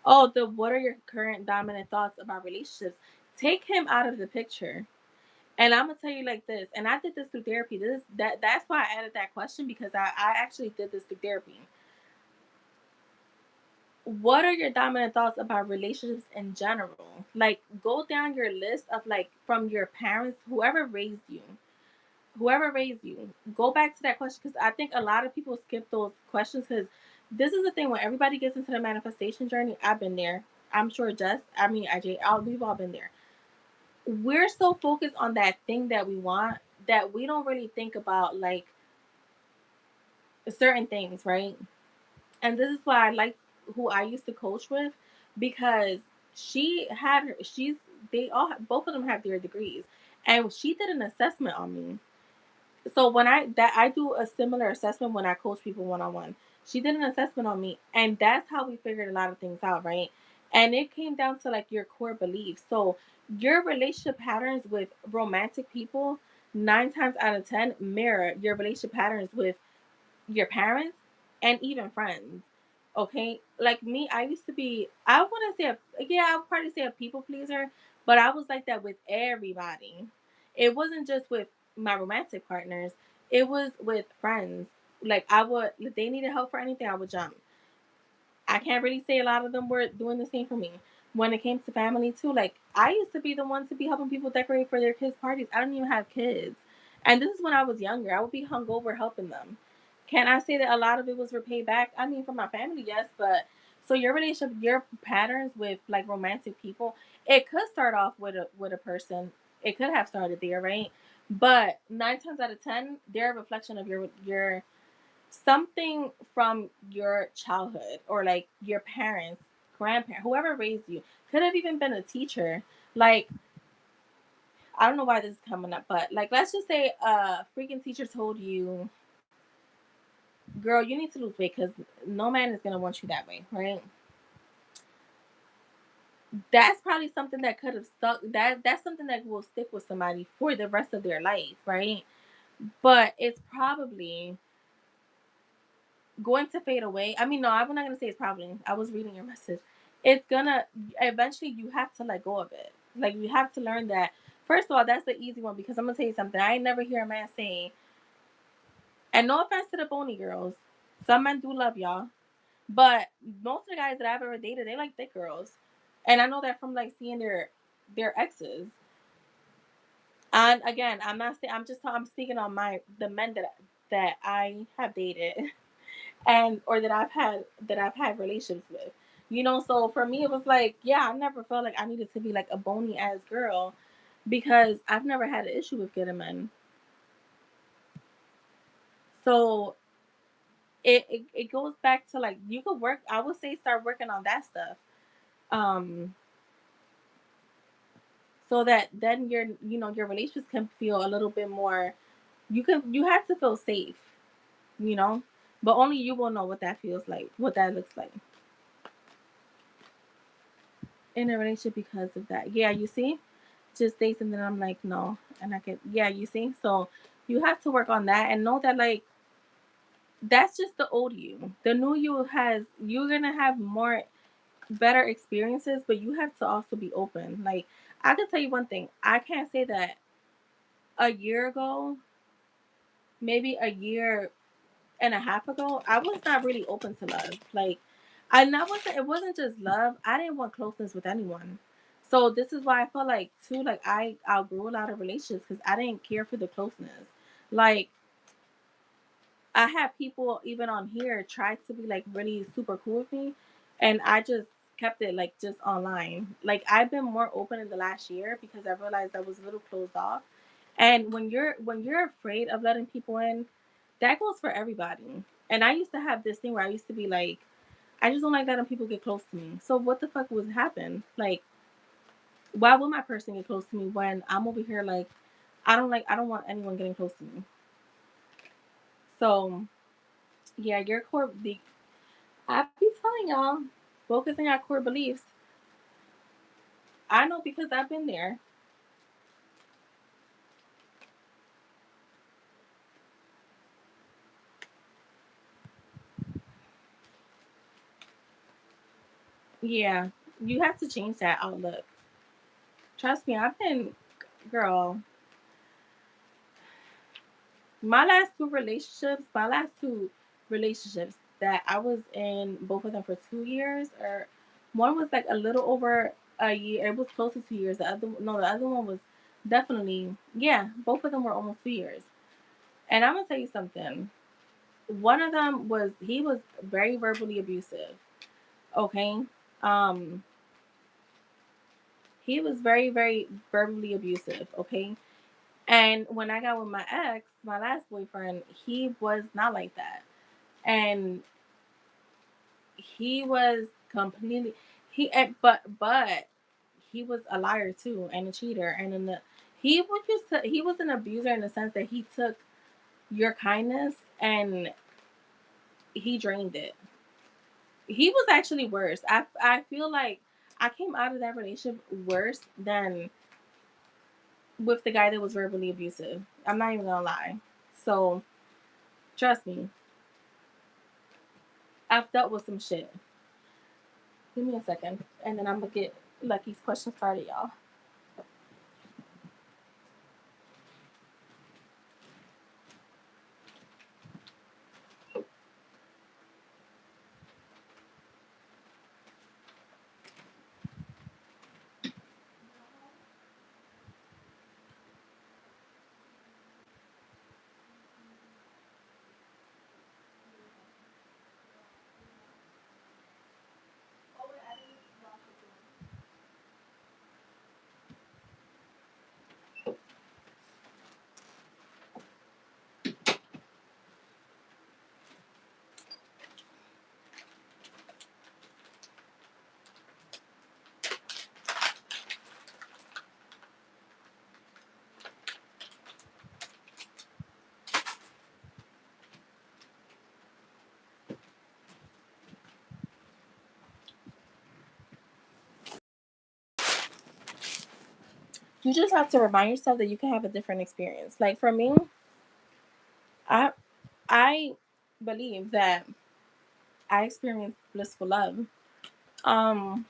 Oh, the what are your current dominant thoughts about relationships? Take him out of the picture. And I'm gonna tell you like this, and I did this through therapy. That's why I added that question, because I actually did this through therapy. What are your dominant thoughts about relationships in general? Like, go down your list of, like, from your parents, whoever raised you. Go back to that question, because I think a lot of people skip those questions, because this is the thing, when everybody gets into the manifestation journey. I've been there. I'm sure we've all been there. We're so focused on that thing that we want that we don't really think about, like, certain things, right? And this is why I like who I used to coach with, because she's they all both of them have their degrees, and she did an assessment on me. So when I do a similar assessment when I coach people one on one. She did an assessment on me, and that's how we figured a lot of things out, right? And it came down to, like, your core beliefs. So your relationship patterns with romantic people, 9 times out of 10, mirror your relationship patterns with your parents and even friends. Okay, like me, I used to be. I want to say I would probably say a people pleaser, but I was like that with everybody. It wasn't just with my romantic partners. It was with friends. Like, if they needed help for anything, I would jump. I can't really say a lot of them were doing the same for me. When it came to family too, like, I used to be the one to be helping people decorate for their kids' parties. I don't even have kids. And this is when I was younger. I would be hungover helping them. Can I say that a lot of it was repaid back? I mean, from my family, yes, but so your relationship, your patterns with, like, romantic people, it could start off with a person. It could have started there, right? But 9 times out of 10, they're a reflection of your something from your childhood, or, like, your parents, grandparents, whoever raised you. Could have even been a teacher. Like, I don't know why this is coming up, but, like, let's just say a freaking teacher told you, girl, you need to lose weight because no man is going to want you that way, right? That's probably something that could have stuck. That's something that will stick with somebody for the rest of their life, right? But it's probably going to fade away. I mean, no, I'm not gonna say it's probably. I was reading your message. It's gonna eventually. You have to let go of it. Like, you have to learn that. First of all, that's the easy one, because I'm gonna tell you something. I ain't never hear a man say, and no offense to the bony girls, some men do love y'all, but most of the guys that I've ever dated, they like thick girls, and I know that from, like, seeing their exes. And again, I'm not saying, I'm speaking on the men that I have dated, and or that I've had relations with. So for me it was like, yeah, I never felt like I needed to be like a bony ass girl, because I've never had an issue with getting men. So it goes back to, like, you could work, I would say, start working on that stuff. Um so that then your relationships can feel a little bit more, you have to feel safe, you know but only you will know what that feels like, what that looks like in a relationship because of that. Yeah, you see, just dates, and then I'm like, no, and I can, yeah, you see. So you have to work on that and know that, like, that's just the old you. The new you you're gonna have more better experiences, but you have to also be open. Like, I can tell you one thing, I can't say that a year ago, maybe a year and a half ago, I was not really open to love. Like, it wasn't just love. I didn't want closeness with anyone. So this is why I felt like too, like, I outgrew a lot of relationships because I didn't care for the closeness. Like, I had people even on here try to be, like, really super cool with me, and I just kept it, like, just online. Like, I've been more open in the last year because I realized I was a little closed off. And when you're afraid of letting people in, that goes for everybody. And I used to have this thing where I used to be like, I just don't like letting people get close to me. So what the fuck would happen? Like, why would my person get close to me when I'm over here, like, I don't want anyone getting close to me. So yeah, your core the I be telling y'all, focusing on core beliefs. I know because I've been there. Yeah, you have to change that outlook. Trust me, I've been, girl, my last two relationships that I was in, both of them for 2 years, or one was like a little over a year. It was close to 2 years. The other one was definitely, yeah, both of them were almost 2 years. And I'm gonna tell you something. One of them was he was very verbally abusive. Okay, um, he was very verbally abusive. Okay, and when I got with my ex, my last boyfriend, he was not like that. And he was completely but he was a liar too and a cheater and he was an abuser in the sense that he took your kindness and he drained it. He was actually worse. I feel like I came out of that relationship worse than with the guy that was verbally abusive. I'm not even gonna lie. So trust me, I've dealt with some shit. Give me a second, and then I'm gonna get Lucky's question started, y'all. You just have to remind yourself that you can have a different experience. Like for me, I I believe that I experienced blissful love. Um,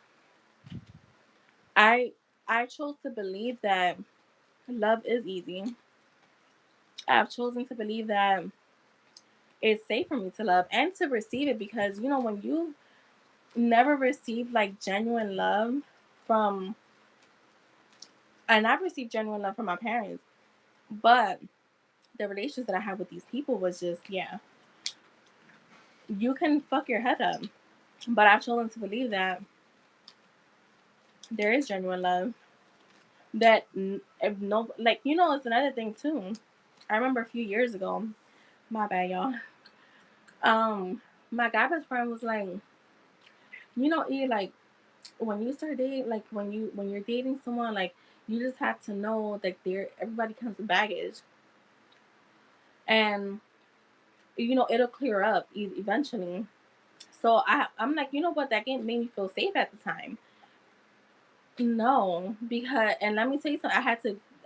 I I chose to believe that love is easy. I've chosen to believe that it's safe for me to love and to receive it because you know when you never receive like genuine love from and I've received genuine love from my parents, but the relations that I had with these people was just yeah, you can fuck your head up. But I've chosen to believe that there is genuine love. That if no, like you know, it's another thing too. I remember a few years ago. My bad, y'all. My guy best friend was like, you know, E, like when you start dating, like when you're dating someone, like you just have to know that there everybody comes with baggage, and you know it'll clear up eventually. So I'm like, you know what, that game made me feel safe at the time. No, because and let me tell you something.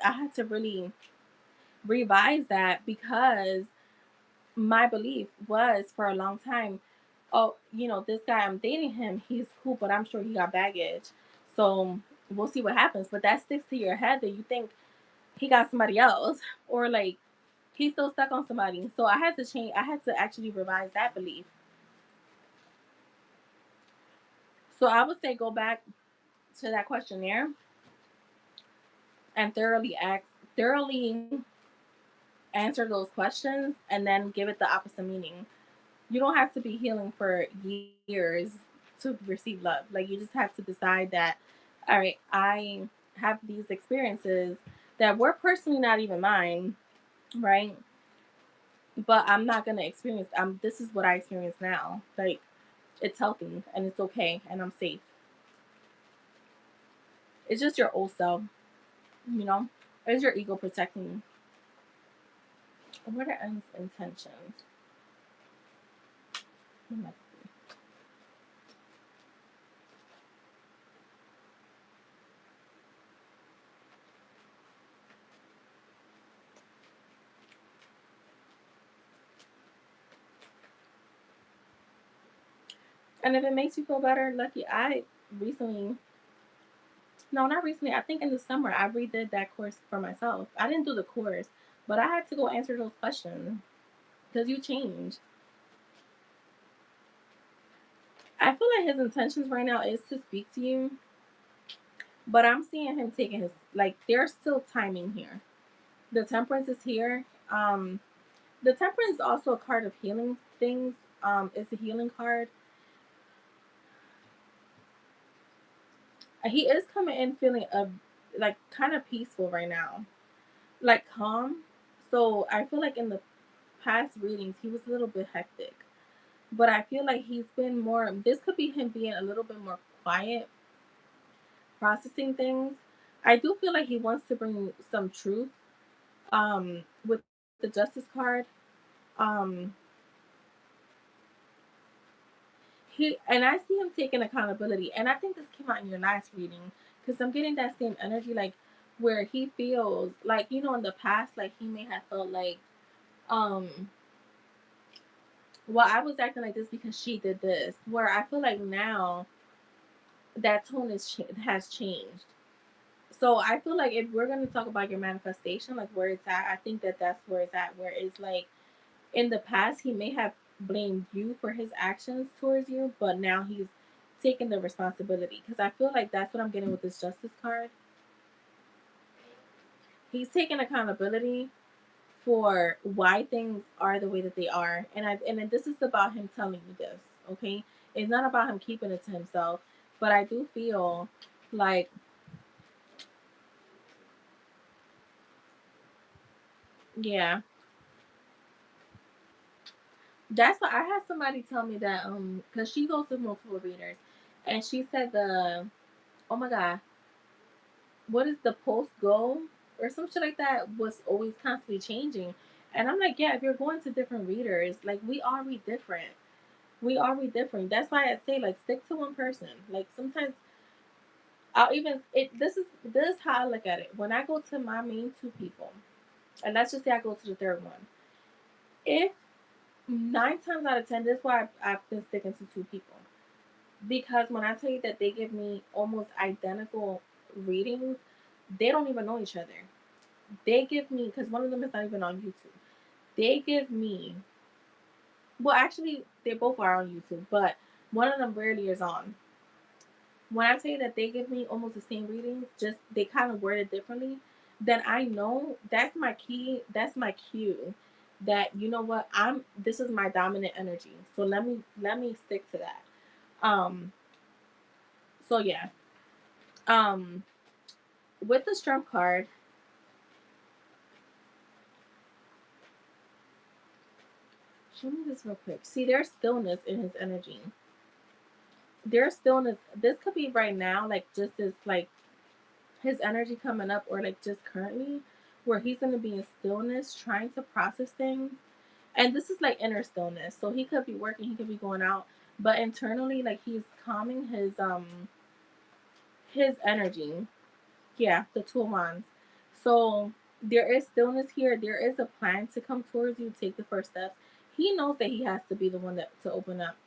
I had to really revise that because my belief was for a long time, oh, you know, this guy I'm dating him, he's cool, but I'm sure he got baggage. So we'll see what happens. But that sticks to your head that you think he got somebody else or like he's still stuck on somebody. So I had to change. I had to actually revise that belief. So I would say go back to that questionnaire and thoroughly answer those questions and then give it the opposite meaning. You don't have to be healing for years to receive love. Like you just have to decide that, all right, I have these experiences that were personally not even mine, right? But I'm not gonna experience. This is what I experience now. Like it's healthy and it's okay and I'm safe. It's just your old self, you know. Is your ego protecting you? What are intentions? And if it makes you feel better, lucky. I recently, no, not recently. I think in the summer I redid that course for myself. I didn't do the course, but I had to go answer those questions because you change. I feel like his intentions right now is to speak to you, but I'm seeing him taking his, like, there's still timing here. The temperance is here. The temperance is also a card of healing things. It's a healing card. He is coming in feeling like kind of peaceful right now, like calm. So I feel like in the past readings he was a little bit hectic, but I feel like he's been more. This could be him being a little bit more quiet, processing things. I do feel like he wants to bring some truth. With the Justice card, um, he and I see him taking accountability, and I think this came out in your last reading because I'm getting that same energy, like where he feels like in the past, like he may have felt like, um, well, I was acting like this because she did this. Where I feel like now that tone has changed. So I feel like if we're gonna talk about your manifestation, like where it's at, I think that that's where it's at. Where it's like in the past he may have blamed you for his actions towards you, but now he's taking the responsibility. Because I feel like that's what I'm getting with this Justice card. He's taking accountability for why things are the way that they are, and then this is about him telling you this. Okay, it's not about him keeping it to himself, but I do feel like, yeah, that's what I had somebody tell me that because she goes to multiple readers, and she said the, oh my god, what is the post goal or some shit like that was always constantly changing. And I'm like, yeah, if you're going to different readers, like we all read different. We all read different. That's why I say like stick to one person. Like sometimes I'll even it this is how I look at it. When I go to my main two people, and let's just say I go to the third one. If 9 times out of 10, this is why I've been sticking to two people. Because when I tell you that they give me almost identical readings, they don't even know each other. They give me, because one of them is not even on YouTube. They give me, well, actually, they both are on YouTube, but one of them rarely is on. When I tell you that they give me almost the same readings, just they kind of word it differently, then I know that's my key. That's my cue. That you know what This is my dominant energy. So let me stick to that. Um. So yeah. Um. With the Strength card, show me this real quick. See, there's stillness in his energy. There's stillness. This could be right now, like just as like his energy coming up, or like just currently, where he's gonna be in stillness, trying to process things. And this is like inner stillness. So he could be working, he could be going out, but internally, like he's calming his energy. Yeah, the Two of Wands. So there is stillness here. There is a plan to come towards you, take the first steps. He knows that he has to be the one that to open up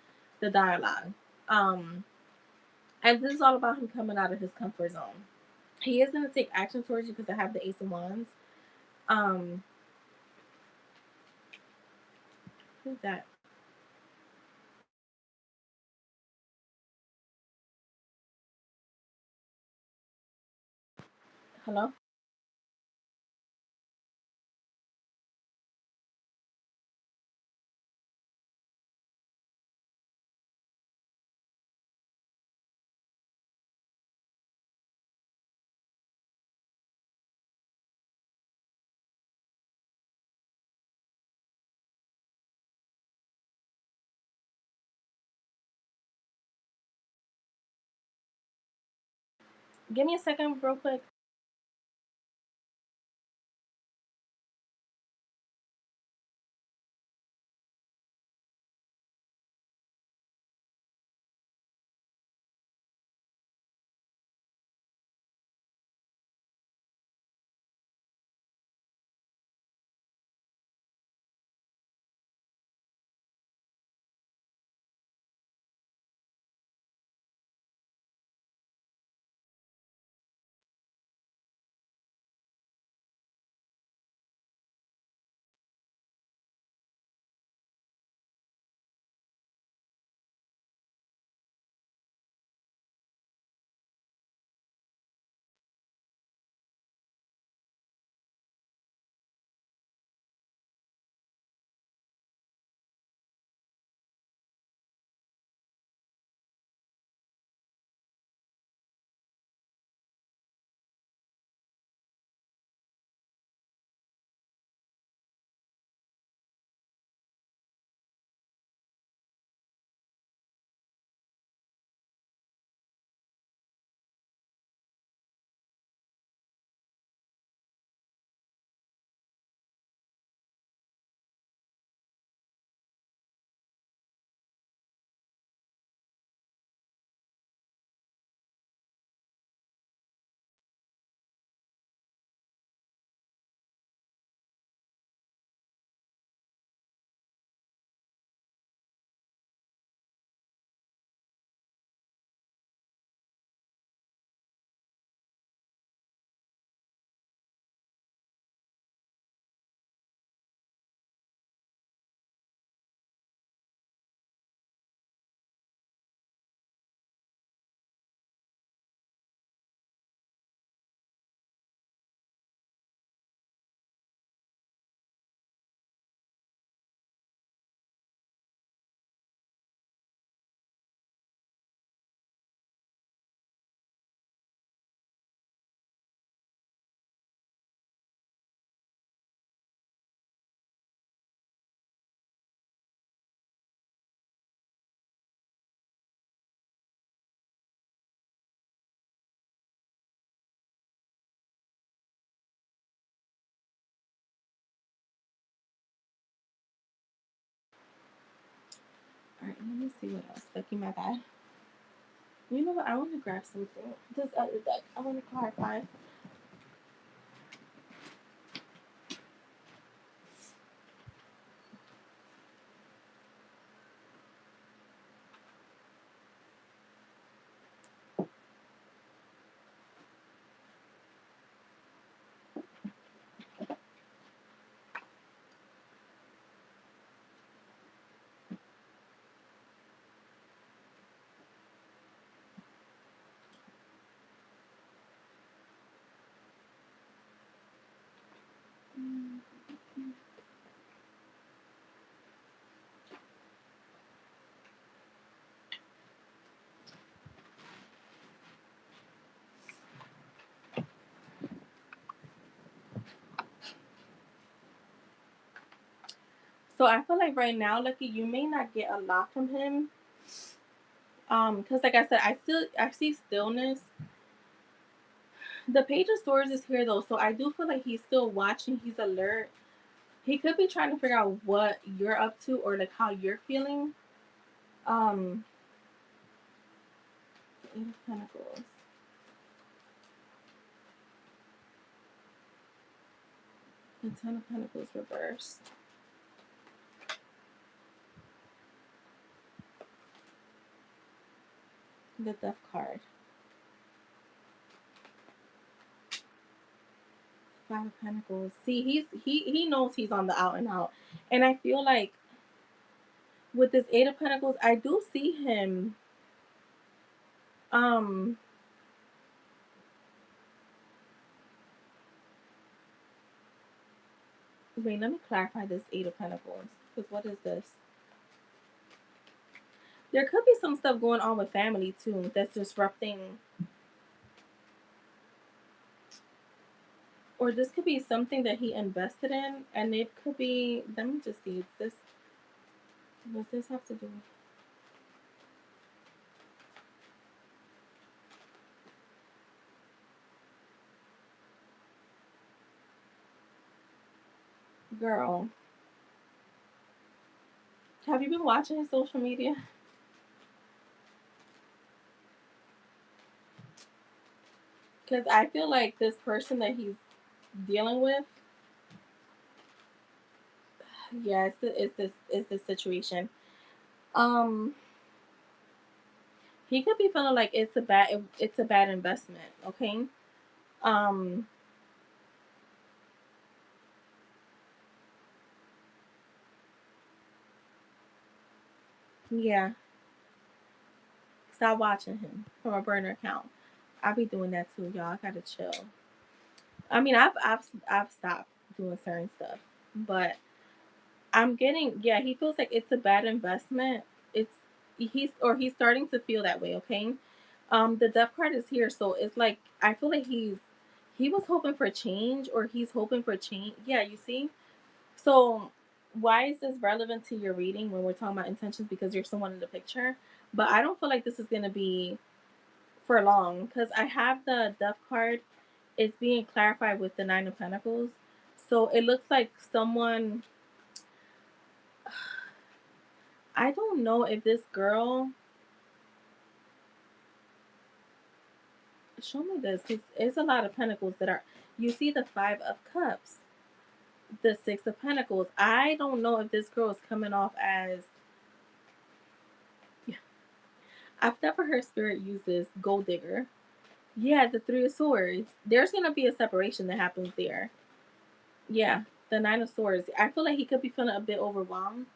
the dialogue. Um, and this is all about him coming out of his comfort zone. He is going to take action towards you because I have the Ace of Wands. Um, who's that? Hello? Give me a second, real quick. Alright, let me see what else. Becky, my bad. You know what? I want to grab something. This other deck. I want to clarify. So I feel like right now, Lucky, you may not get a lot from him. Because like I said, I see stillness. The Page of Swords is here though, so I do feel like he's still watching. He's alert. He could be trying to figure out what you're up to or like how you're feeling. Um, Eight of Pentacles. The Ten of Pentacles reversed. The Death card. Five of Pentacles. See, he knows he's on the out and out, and I feel like with this Eight of Pentacles, I do see him. Um, Wait, let me clarify this Eight of Pentacles. Because what is this? There could be some stuff going on with family too that's disrupting. Or this could be something that he invested in, and it could be. Let me just see. This. What does this have to do with? Girl, have you been watching his social media? Because I feel like this person that he's dealing with, yeah, it's this situation. Um, he could be feeling like it's a bad investment. Okay. Um, yeah. Stop watching him from a burner account. I be doing that too, y'all. I gotta chill. I mean, I've stopped doing certain stuff, but I'm getting, yeah. He feels like it's a bad investment. It's he's starting to feel that way. Okay. The Death card is here, so it's like I feel like he was hoping for change, or he's hoping for change. Yeah, you see. So why is this relevant to your reading when we're talking about intentions? Because you're someone in the picture, but I don't feel like this is gonna be for long because I have the Death card. It's being clarified with the Nine of Pentacles. So it looks like someone. I don't know if this girl. Show me this because it's a lot of pentacles that are. You see the Five of Cups, the Six of Pentacles. I don't know if this girl is coming off as. I've never heard Spirit use this gold digger. Yeah, the Three of Swords. There's gonna be a separation that happens there. Yeah, the Nine of Swords. I feel like he could be feeling a bit overwhelmed.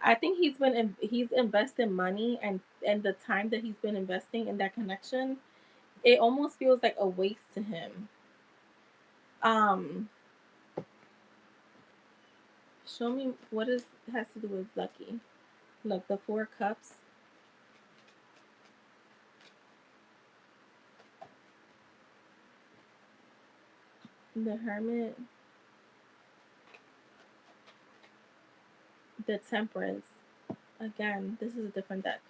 I think he's invested money, and the time that he's been investing in that connection, it almost feels like a waste to him. Um, Show me what is has to do with Lucky. Look, the Four Cups, the Hermit, the Temperance. Again, this is a different deck.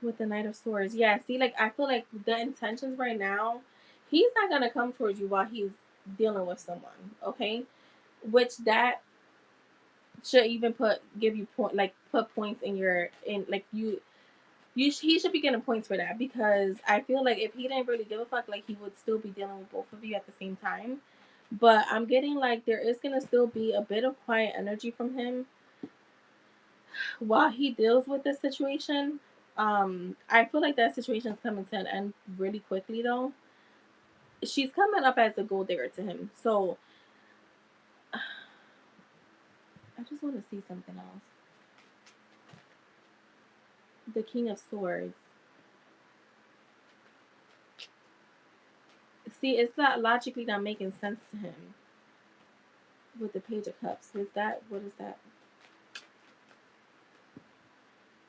With the Knight of Swords. Yeah, see, like I feel like the intentions right now, he's not gonna come towards you while he's dealing with someone, okay? Which that should even give you put points in your in like he should be getting points for that, because I feel like if he didn't really give a fuck, like he would still be dealing with both of you at the same time. But I'm getting like there is gonna still be a bit of quiet energy from him while he deals with this situation. I feel like that situation is coming to an end really quickly though. She's coming up as a gold digger to him. So I just want to see something else. The King of Swords. See, it's not logically not making sense to him with the Page of Cups. What is that?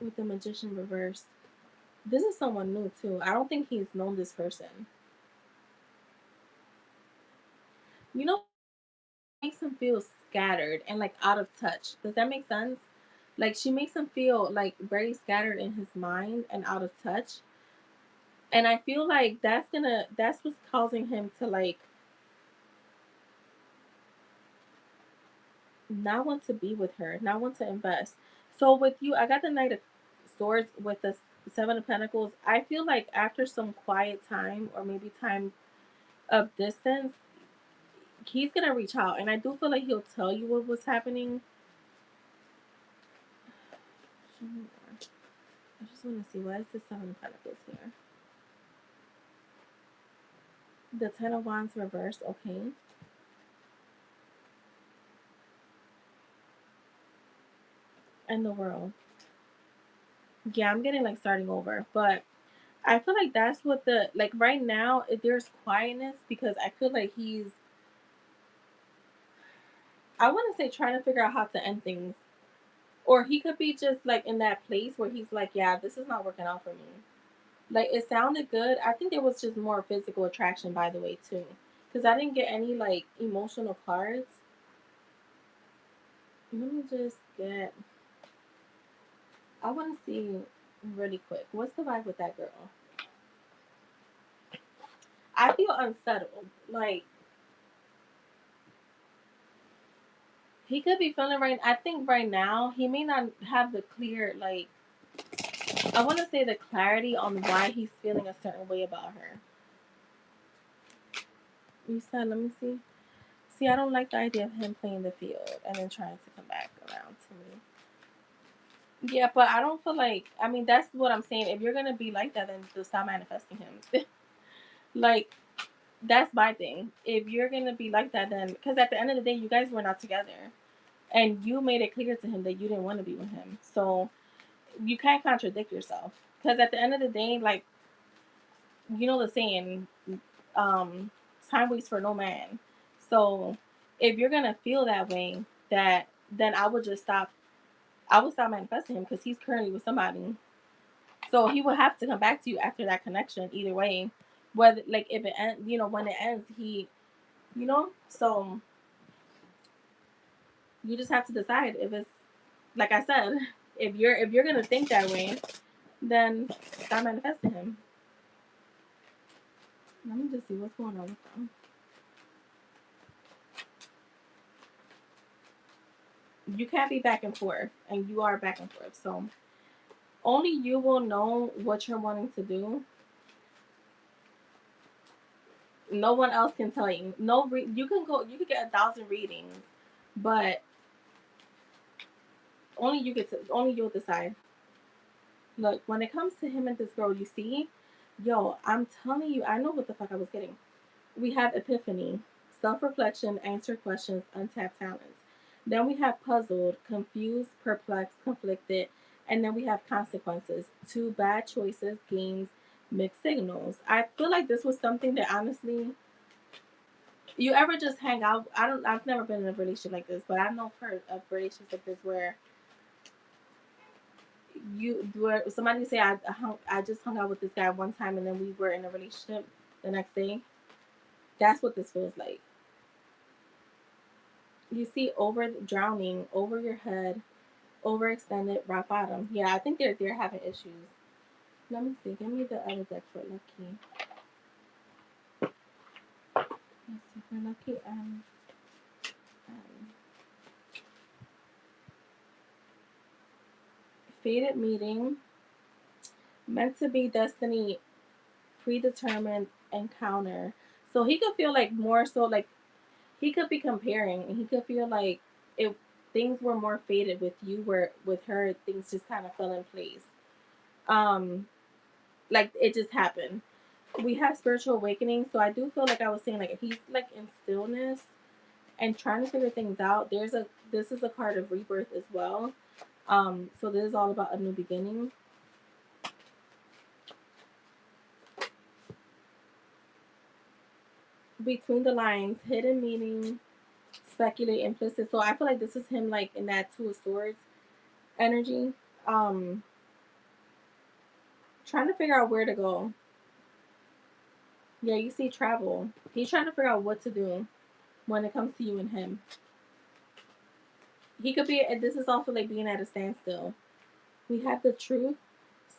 With the Magician reversed. This is someone new too. I don't think he's known this person. You know, makes him feel scattered and like out of touch. Does that make sense? Like she makes him feel like very scattered in his mind and out of touch. And I feel like that's what's causing him to like not want to be with her, not want to invest. So with you, I got the Knight of Swords with the Seven of Pentacles. I feel like after some quiet time or maybe time of distance, he's gonna reach out, and I do feel like he'll tell you what was happening. I just want to see, why is the Seven of Pentacles here? The Ten of Wands reversed. Okay. And the World. Yeah, I'm getting like starting over, but I feel like that's what the like right now. There's quietness because I feel like he's. I want to say trying to figure out how to end things, or he could be just like in that place where he's like, yeah, this is not working out for me. Like it sounded good. I think there was just more physical attraction, by the way, too, because I didn't get any like emotional cards. Let me just get. I want to see really quick. What's the vibe with that girl? I feel unsettled. Like he could be feeling right. I think right now he may not have the clear like. I want to say the clarity on why he's feeling a certain way about her. You said, let me see. See, I don't like the idea of him playing the field and then trying to come back around to me. Yeah, but I don't feel like. I mean, that's what I'm saying. If you're gonna be like that, then just stop manifesting him. Like that's my thing. If you're gonna be like that, then because at the end of the day, you guys were not together, and you made it clear to him that you didn't want to be with him. So you can't contradict yourself. Because at the end of the day, like you know the saying, um, time waits for no man. So if you're gonna feel that way, that then I would just stop. I would stop manifesting him because he's currently with somebody. So he would have to come back to you after that connection either way. Whether like if it ends, when it ends, so you just have to decide if it's like I said, if you're gonna think that way, then stop manifesting him. Let me just see what's going on with them. You can't be back and forth, and you are back and forth. So only you will know what you're wanting to do. No one else can tell you. You can go. You could get 1,000 readings, but only you'll decide. Look, when it comes to him and this girl, you see, yo, I'm telling you, I know what the fuck I was getting. We have epiphany, self-reflection, answer questions, untapped talents. Then we have puzzled, confused, perplexed, conflicted, and then we have consequences. Two bad choices, games, mixed signals. I feel like this was something that honestly, you ever just hang out? I've never been in a relationship like this, but I know of relationships like this where somebody say I just hung out with this guy one time and then we were in a relationship the next day. That's what this feels like. You see, over drowning, over your head, overextended, rock bottom. Yeah, I think they're having issues. Let me see. Give me the other deck for lucky. Let's see for lucky. Um, Fated meeting, meant to be destiny, predetermined encounter. So he could feel like more so like he could be comparing, and he could feel like it things were more fated with you, where with her things just kind of fell in place. Um, like it just happened. We have spiritual awakening, so I do feel like I was saying like if he's like in stillness and trying to figure things out, this is a card of rebirth as well. So this is all about a new beginning. Between the lines, hidden meaning, speculate, implicit. So I feel like this is him like in that Two of Swords energy. Um, Trying to figure out where to go. Yeah, you see travel. He's trying to figure out what to do when it comes to you and him. He could be. This is also like being at a standstill. We have the truth.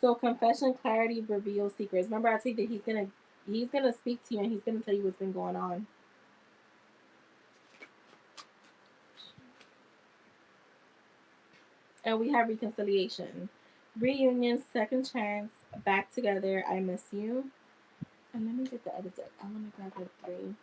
So confession, clarity, reveal secrets. Remember, I told you that he's gonna speak to you and he's gonna tell you what's been going on. And we have reconciliation, reunion, second chance, back together. I miss you. And let me get the other deck. I want to grab the three.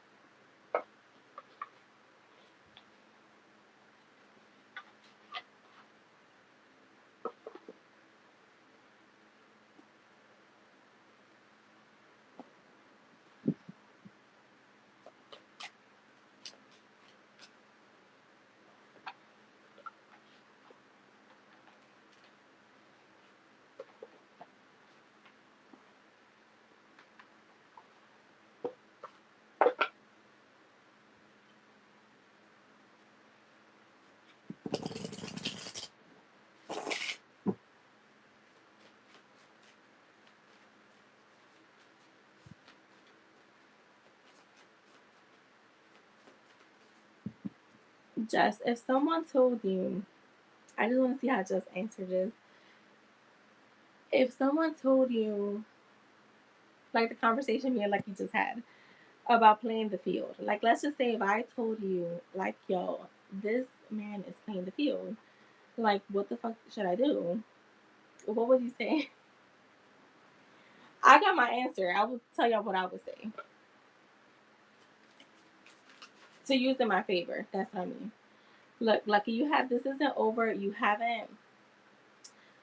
Jess, if someone told you, I just want to see how Jess answered this. If someone told you, like the conversation me and Lucky just had about playing the field, like let's just say if I told you, like, yo, this man is playing the field, like, what the fuck should I do? What would you say? I got my answer. I will tell y'all what I would say to use in my favor. That's what I mean. Look, Lucky, you have this isn't over. You haven't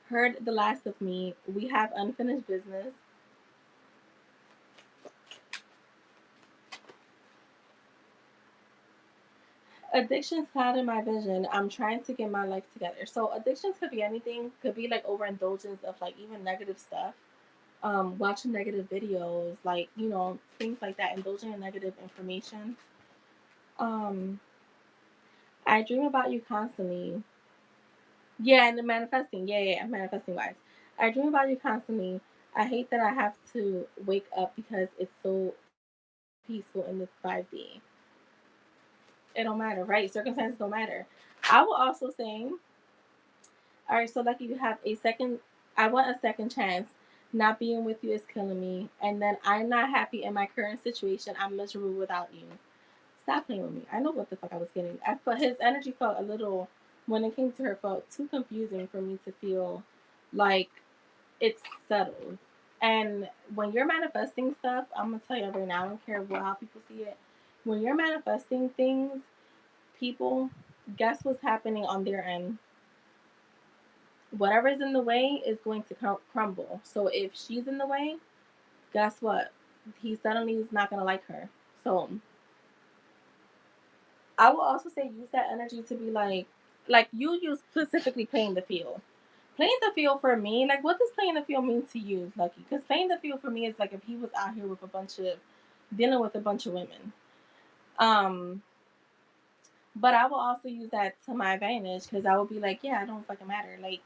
heard the last of me. We have unfinished business. Addictions clouded my vision. I'm trying to get my life together. So addictions could be anything. Could be like overindulgence of like even negative stuff. Watching negative videos, like things like that. Indulging in negative information. Um, I dream about you constantly. Yeah, and the manifesting. Yeah, manifesting wise. I dream about you constantly. I hate that I have to wake up because it's so peaceful in the 5D. It don't matter, right? Circumstances don't matter. I will also say, all right, so lucky you have a second. I want a second chance. Not being with you is killing me. And then I'm not happy in my current situation. I'm miserable without you. Stop playing with me. I know what the fuck I was getting. But his energy felt a little, when it came to her, felt too confusing for me to feel like it's settled. And when you're manifesting stuff, I'm gonna tell you right now, I don't care how people see it. When you're manifesting things, people, guess what's happening on their end? Whatever is in the way is going to crumble. So if she's in the way, guess what? He suddenly is not gonna like her. So I will also say use that energy to be like you use specifically playing the field. Playing the field for me, like what does playing the field mean to you, Lucky? Because playing the field for me is like if he was out here with a bunch of dealing with a bunch of women. Um, but I will also use that to my advantage because I will be like, yeah, I don't fucking matter. Like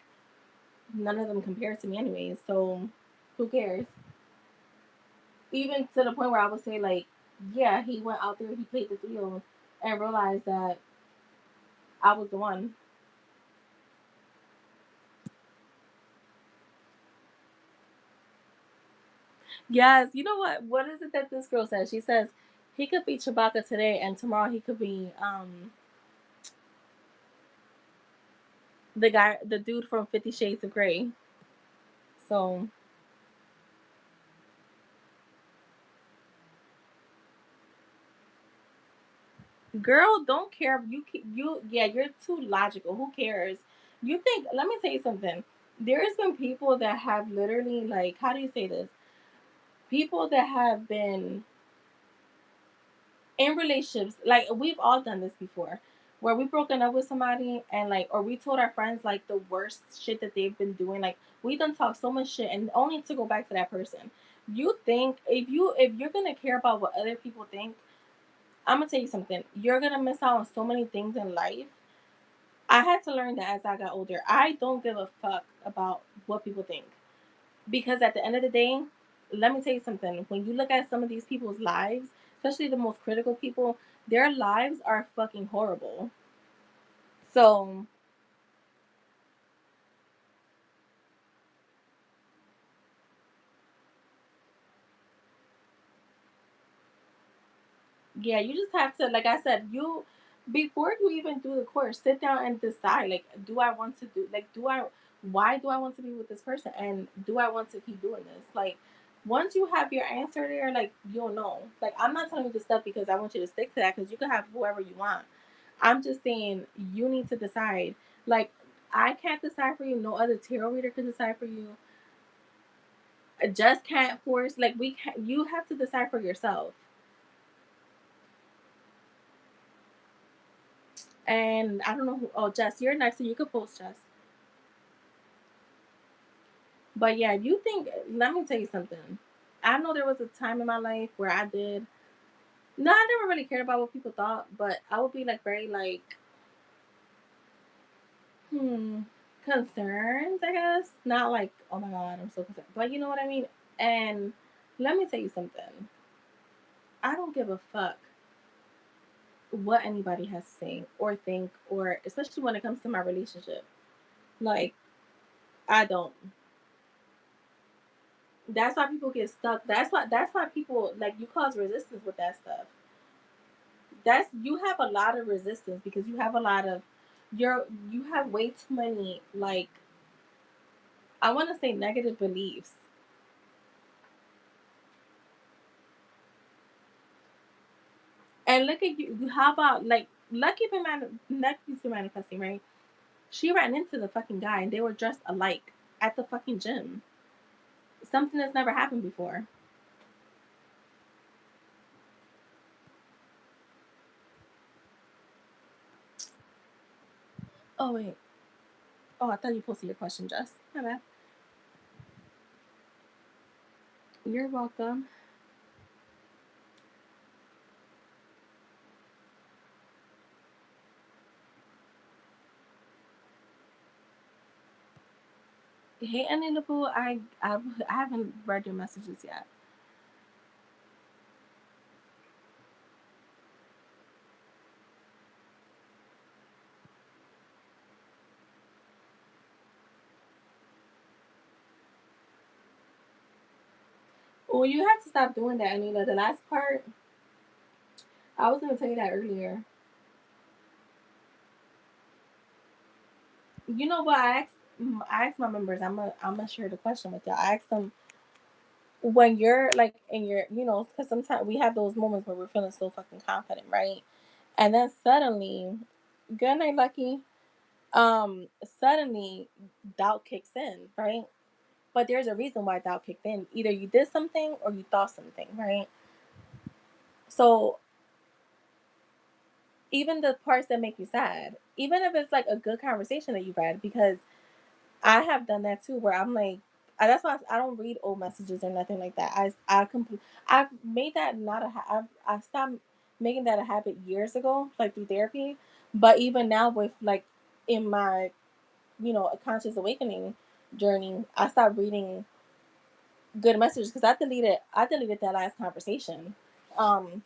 none of them compare to me anyways. So who cares? Even to the point where I would say like, yeah, he went out there, he played the field, and realized that I was the one. Yes, you know what? What is it that this girl says? She says he could be Chewbacca today, and tomorrow he could be the dude from 50 Shades of Grey. So, girl, don't care. Yeah, you're too logical. Who cares? You think? Let me tell you something. There's been people that have literally, like, how do you say this? People that have been in relationships, like we've all done this before, where we've broken up with somebody and like, or we told our friends like the worst shit that they've been doing. Like we done talk so much shit and only to go back to that person. You think if you're gonna care about what other people think, I'm gonna tell you something. You're gonna miss out on so many things in life. I had to learn that as I got older. I don't give a fuck about what people think. Because at the end of the day, let me tell you something. When you look at some of these people's lives, especially the most critical people, their lives are fucking horrible. So, yeah, you just have to, like I said, before you even do the course, sit down and decide, like, do I want to do, like, why do I want to be with this person? And do I want to keep doing this? Like, once you have your answer there, like, you'll know. Like, I'm not telling you this stuff because I want you to stick to that because you can have whoever you want. I'm just saying you need to decide. Like, I can't decide for you. No other tarot reader can decide for you. I just can't force. Like, we can't, you have to decide for yourself. And I don't know who. Oh, Jess, you're next, so you could post Jess. But yeah, you think? Let me tell you something. I know there was a time in my life where I did. No, I never really cared about what people thought, but I would be like very like, hmm, concerns. I guess not like, oh my god, I'm so concerned, but you know what I mean. And let me tell you something. I don't give a fuck what anybody has to say or think, or especially when it comes to my relationship. Like, I don't. That's why people get stuck. That's why people like you cause resistance with that stuff. That's you have a lot of resistance because you have a lot of you have way too many like I want to say negative beliefs. And look at you. How about like Lucky's been manifesting, right? She ran into the fucking guy and they were dressed alike at the fucking gym. Something that's never happened before. Oh wait. Oh, I thought you posted your question, Jess. My bad. You're welcome. Hey, Annie LaBoo, I haven't read your messages yet. Well, you have to stop doing that, Anila. The last part, I was gonna tell you that earlier. You know what? I asked my members. I'm gonna share the question with y'all. I asked them when you're like in your, because sometimes we have those moments where we're feeling so fucking confident, right? And then suddenly, good night, Lucky. Suddenly, doubt kicks in, right? But there's a reason why doubt kicked in. Either you did something or you thought something, right? So even the parts that make you sad, even if it's like a good conversation that you've had, because I have done that too, where I'm like, that's why I don't read old messages or nothing like that. I've made that not a I stopped making that a habit years ago, like through therapy. But even now, with like in my a conscious awakening journey, I stopped reading good messages because I deleted that last conversation. Um,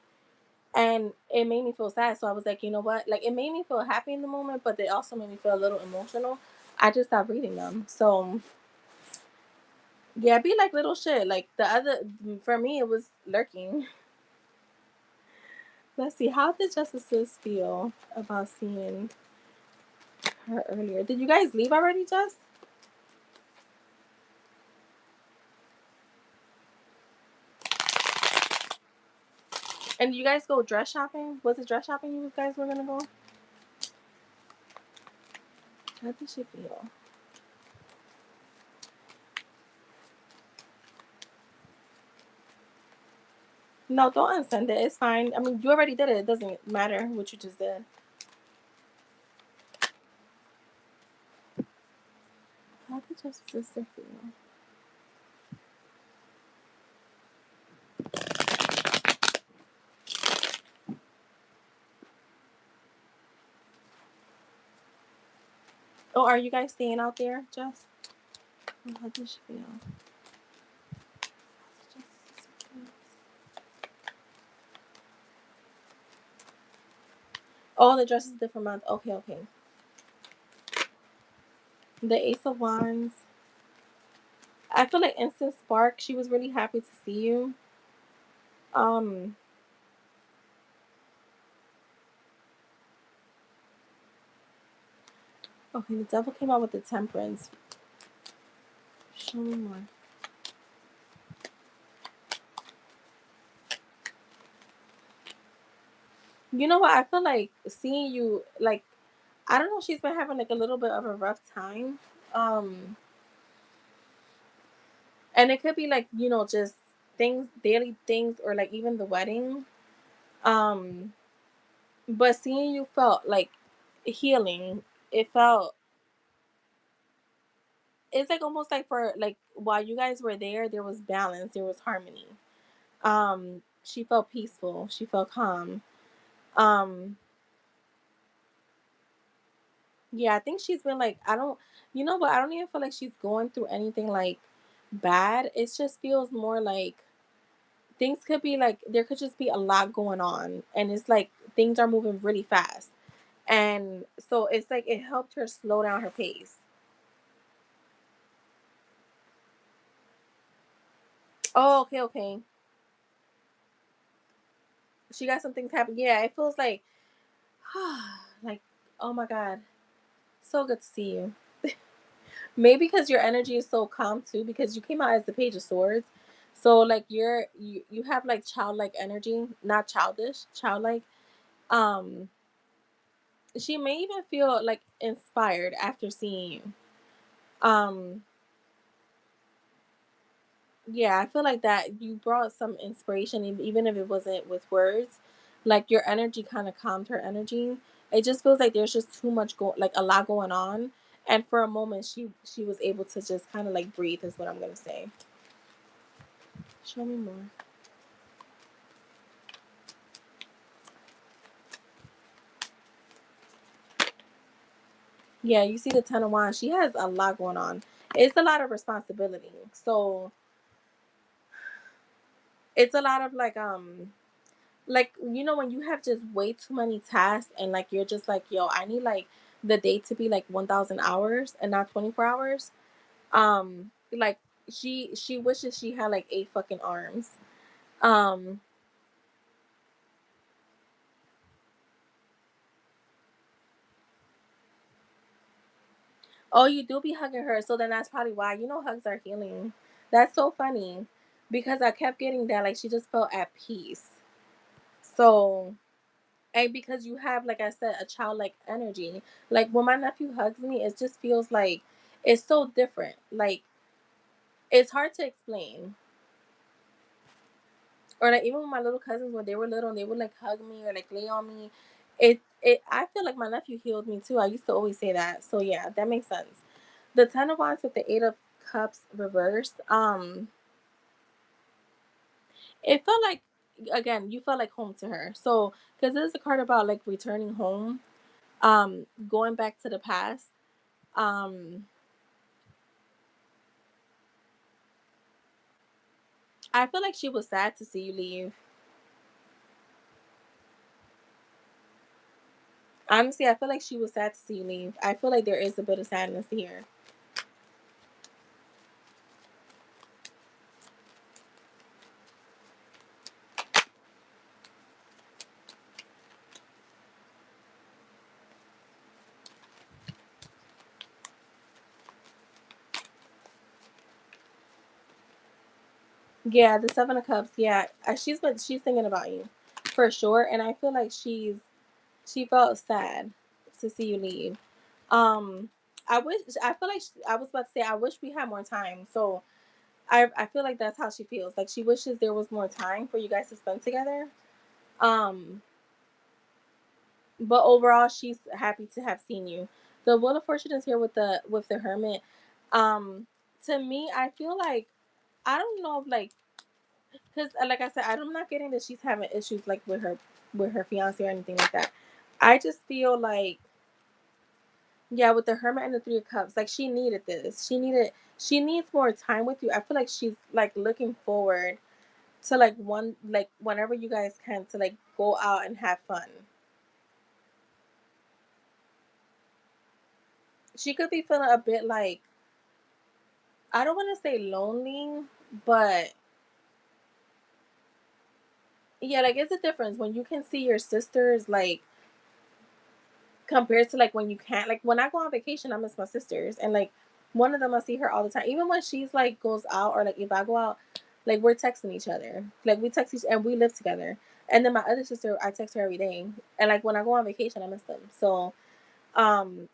and it made me feel sad. So I was like, you know what? Like it made me feel happy in the moment, but it also made me feel a little emotional. I just stopped reading them. So yeah, be like little shit. Like the other for me, it was lurking. Let's see. How did justices feel about seeing? her earlier. Did you guys leave already, Jess? And you guys go dress shopping? Was it dress shopping you guys were gonna go? How did she feel? No, don't unsend it. It's fine. I mean, you already did it. It doesn't matter what you just did. How did your sister feel? Oh, are you guys staying out there, Jess? Oh, how did she feel? Oh, the dress is a different month. Okay, okay. The Ace of Wands. I feel like instant spark. She was really happy to see you. Um. Okay, the devil came out with the Temperance. Show me more. You know what? I feel like seeing you, like, I don't know. She's been having like a little bit of a rough time. Um. And it could be like, just things, daily things, or like even the wedding. Um. But seeing you felt like healing. It felt, it's like almost like for like while you guys were there was balance, there was harmony. She felt peaceful, she felt calm. um yeah, I think she's been like, I don't, but I don't even feel like she's going through anything like bad. It just feels more like things could be like, there could just be a lot going on, and it's like things are moving really fast, and so it's like it helped her slow down her pace. Oh, okay, okay. She got some things happen. Yeah, it feels like, like, oh my god, so good to see you. Maybe because your energy is so calm too, because you came out as the Page of Swords, so like you have like childlike energy, not childish, childlike. Um, she may even feel like inspired after seeing you. Um, yeah, I feel like that you brought some inspiration, even if it wasn't with words. Like your energy kind of calmed her energy. It just feels like there's just too much like a lot going on, and for a moment, she was able to just kind of like breathe. Is what I'm gonna say. Show me more. Yeah, you see the Ten of Wands. She has a lot going on. It's a lot of responsibility. So it's a lot of like when you have just way too many tasks, and like you're just like, yo, I need like the day to be like 1,000 hours and not 24 hours. Like she wishes she had like 8 fucking arms. um oh, you do be hugging her, so then that's probably why, hugs are healing. That's so funny, because I kept getting that, like, she just felt at peace. So, and because you have, like I said, a childlike energy. Like when my nephew hugs me, it just feels like it's so different. Like it's hard to explain. Or like even with my little cousins, when they were little and they would like hug me or like lay on me, it I feel like my nephew healed me too. I used to always say that. So yeah, that makes sense. The Ten of Wands with the Eight of Cups reversed. It felt like, again, you felt like home to her. So because this is a card about like returning home, going back to the past. Um, I feel like she was sad to see you leave. Honestly, I feel like she was sad to see you leave. I feel like there is a bit of sadness here. Yeah, the Seven of Cups. Yeah, she's thinking about you, for sure. And I feel like she felt sad to see you leave. Um, I feel like I was about to say I wish we had more time. So I feel like that's how she feels. Like she wishes there was more time for you guys to spend together. Um, but overall, she's happy to have seen you. The Wheel of Fortune is here with the Hermit. Um, to me, I feel like I don't know, like, because like I said, I'm not getting that she's having issues like with her fiance or anything like that. I just feel like, yeah, with the Hermit and the Three of Cups, like she needed this. She needs more time with you. I feel like she's like looking forward to like one like whenever you guys can to like go out and have fun. She could be feeling a bit like, I don't want to say lonely, but yeah, like it's a difference when you can see your sisters, like compared to like when you can't. Like when I go on vacation, I miss my sisters, and like one of them I see her all the time. Even when she's like goes out, or like if I go out, like we're texting each other. Like we text each and we live together. And then my other sister, I text her every day. And like when I go on vacation, I miss them. So um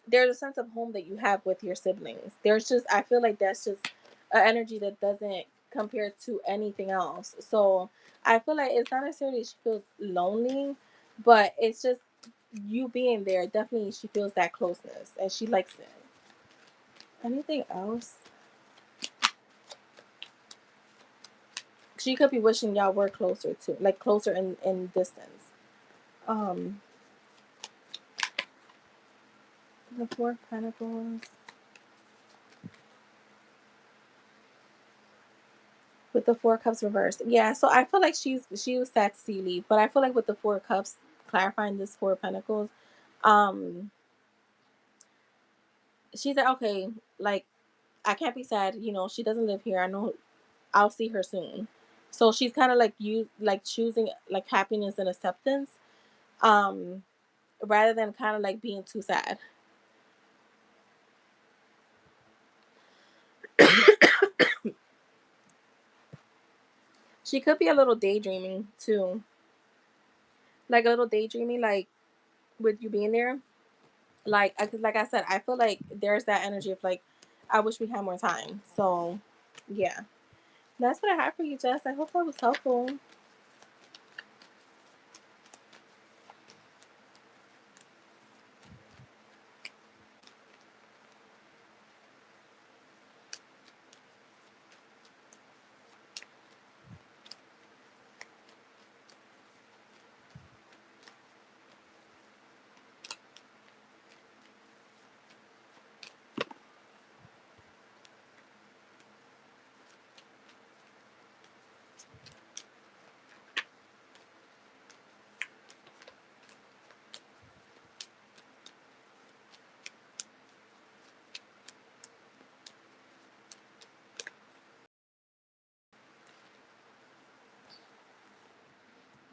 there's a sense of home that you have with your siblings. There's just, I feel like that's just an energy that doesn't compare to anything else. So I feel like it's not necessarily she feels lonely, but it's just you being there. Definitely, she feels that closeness and she likes it. Anything else? She could be wishing y'all were closer to, like closer in distance. Um, the Four of Pentacles. With the Four Cups reversed. Yeah, so I feel like she was sad to see you leave, but I feel like with the Four Cups clarifying this Four of Pentacles, um, she's like, okay, like I can't be sad. You know, she doesn't live here. I know I'll see her soon. So she's kind of like you, like choosing like happiness and acceptance, um, rather than kind of like being too sad. She could be a little daydreaming too, like a little daydreaming, like with you being there. Like I said, I feel like there's that energy of like, I wish we had more time. So, yeah, that's what I have for you, Jess. I hope that was helpful.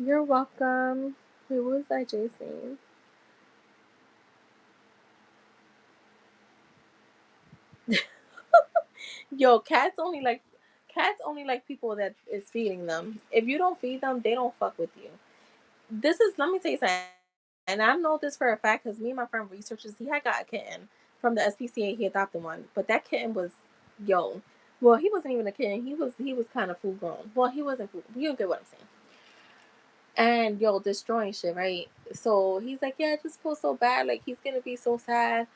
You're welcome. Wait, what was that Jay saying? Yo, cats only like people that is feeding them. If you don't feed them, they don't fuck with you. This is, let me tell you something, and I know this for a fact because me and my friend researchers, he had got a kitten from the SPCA. He adopted one, but that kitten was, yo, well, he wasn't even a kitten. He was kind of full grown. Well, he wasn't full. You don't get what I'm saying. And yo, destroying shit, right? So he's like, yeah, I just feel so bad. Like he's gonna be so sad.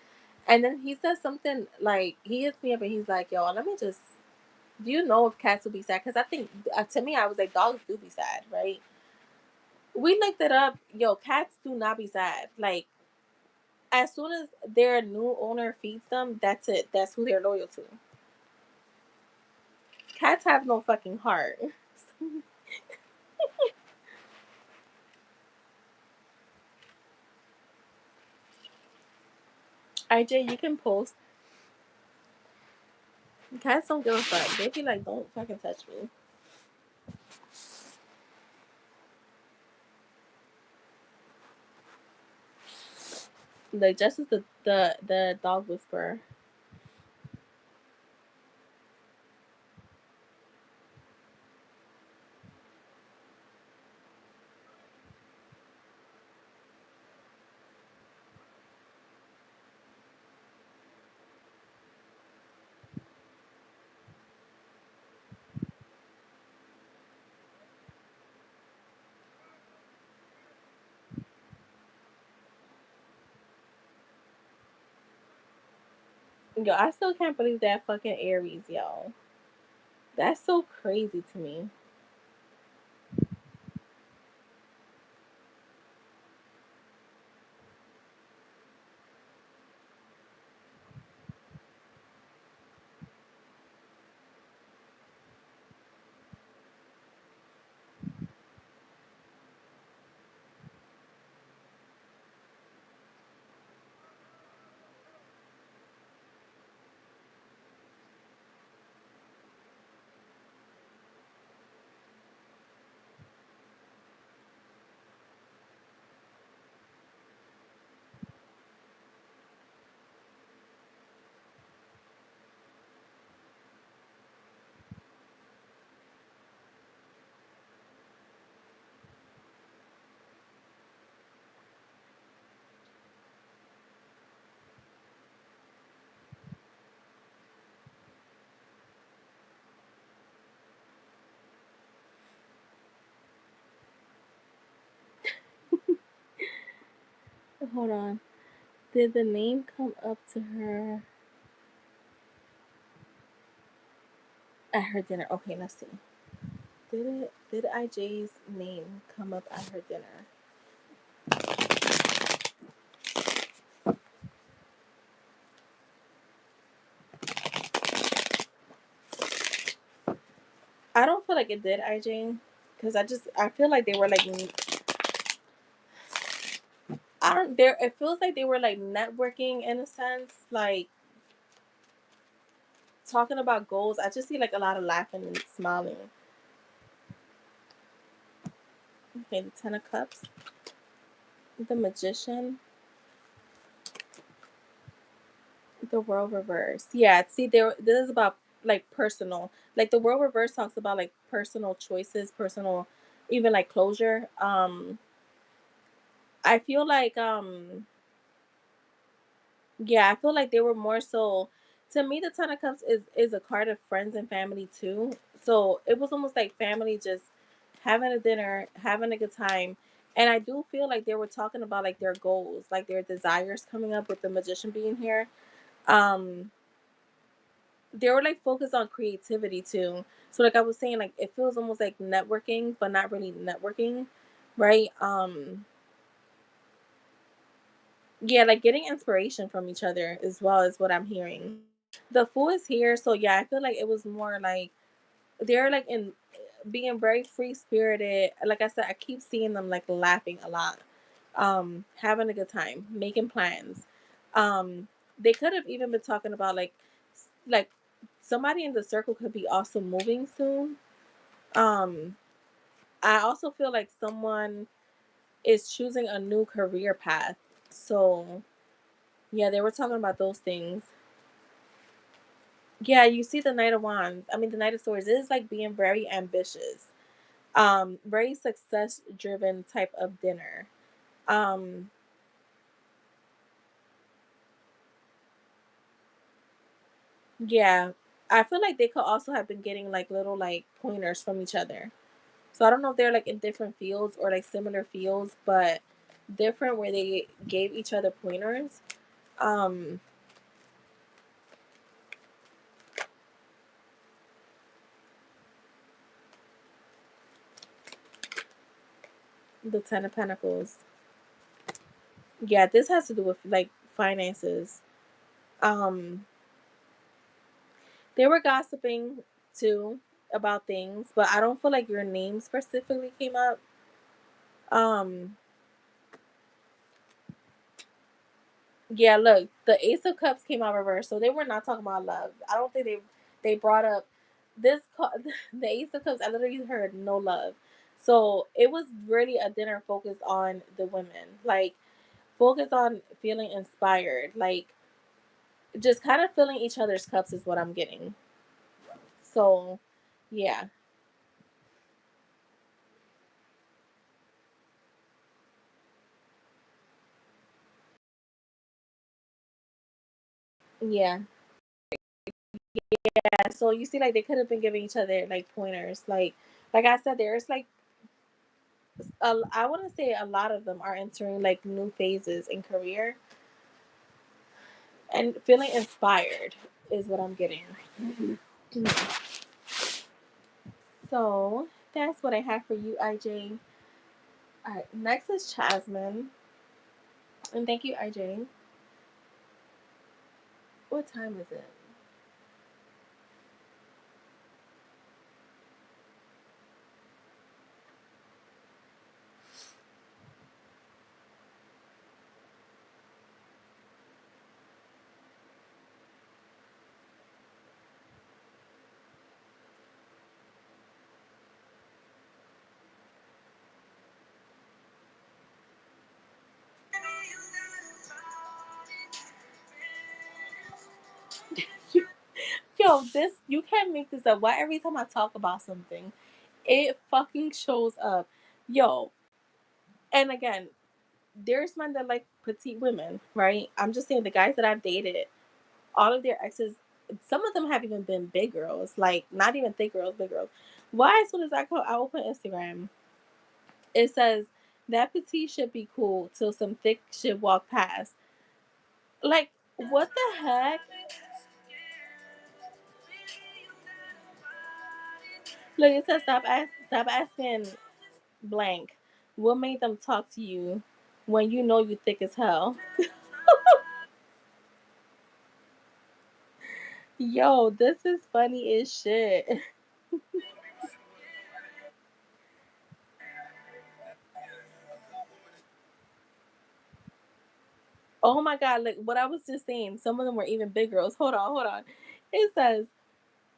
And then he says something like, he hits me up and he's like, yo, let me just, do you know if cats will be sad? Because I think, to me, I was like, dogs do be sad, right? We looked it up. Yo, cats do not be sad. Like, as soon as their new owner feeds them, that's it. That's who they're loyal to. Cats have no fucking heart. IJ, you can post. Cats don't give a fuck. They be like, don't fucking touch me. Like, just as the dog whisperer. Yo, I still can't believe that fucking Aries, yo. That's so crazy to me. Hold on. Did the name come up to her at her dinner? Okay, let's see. Did IJ's name come up at her dinner? I don't feel like it did, IJ, because I feel like they were like I don't there. It feels like they were like networking in a sense, like talking about goals. I just see like a lot of laughing and smiling. Okay, the Ten of Cups, the Magician, the World Reverse. Yeah, see, there. This is about like personal. Like the World Reverse talks about like personal choices, personal, even like closure. I feel like yeah, I feel like they were more so. To me, the Ten of Cups is a card of friends and family too. So it was almost like family just having a dinner, having a good time. And I do feel like they were talking about like their goals, like their desires coming up with the magician being here. Um, they were like focused on creativity too. So like I was saying, like it feels almost like networking, but not really networking, right? Yeah, like getting inspiration from each other as well is what I'm hearing. The Fool is here, so yeah, I feel like it was more like they're like in being very free spirited. Like I said, I keep seeing them like laughing a lot, having a good time, making plans. They could have even been talking about like somebody in the circle could be also moving soon. Um, I also feel like someone is choosing a new career path. So yeah, they were talking about those things. Yeah, you see the Knight of Wands. I mean, the Knight of Swords is like being very ambitious, very success driven type of dinner. Um, yeah, I feel like they could also have been getting like little like pointers from each other. So I don't know if they're like in different fields or like similar fields, but different where they gave each other pointers. Um, the Ten of Pentacles. Yeah, this has to do with like finances. Um, they were gossiping too about things, but I don't feel like your name specifically came up. Um, yeah, look, the Ace of Cups came out reversed, so they were not talking about love. I don't think they brought up the Ace of Cups. I literally heard no love, so it was really a dinner focused on the women, like focused on feeling inspired, like just kind of filling each other's cups is what I'm getting. So, yeah, yeah. Yeah, so you see, like they could have been giving each other like pointers. Like I said, there's like I want to say a lot of them are entering like new phases in career. and feeling inspired is what I'm getting. So that's what I have for you, IJ. All right, next is Jasmine, and thank you, IJ. What time is it? Yo, this you can't make this up. Why every time I talk about something, it fucking shows up. Yo, and again, there's men that like petite women, right? I'm just saying the guys that I've dated, all of their exes, some of them have even been big girls, like not even thick girls, big girls. Why as soon as I open Instagram, it says that petite should be cool till some thick should walk past. Like, what the heck? Look, it says stop asking blank. What made them talk to you when you know you thick as hell? Yo, this is funny as shit. Oh my god, like what I was just saying, some of them were even big girls. Hold on. It says,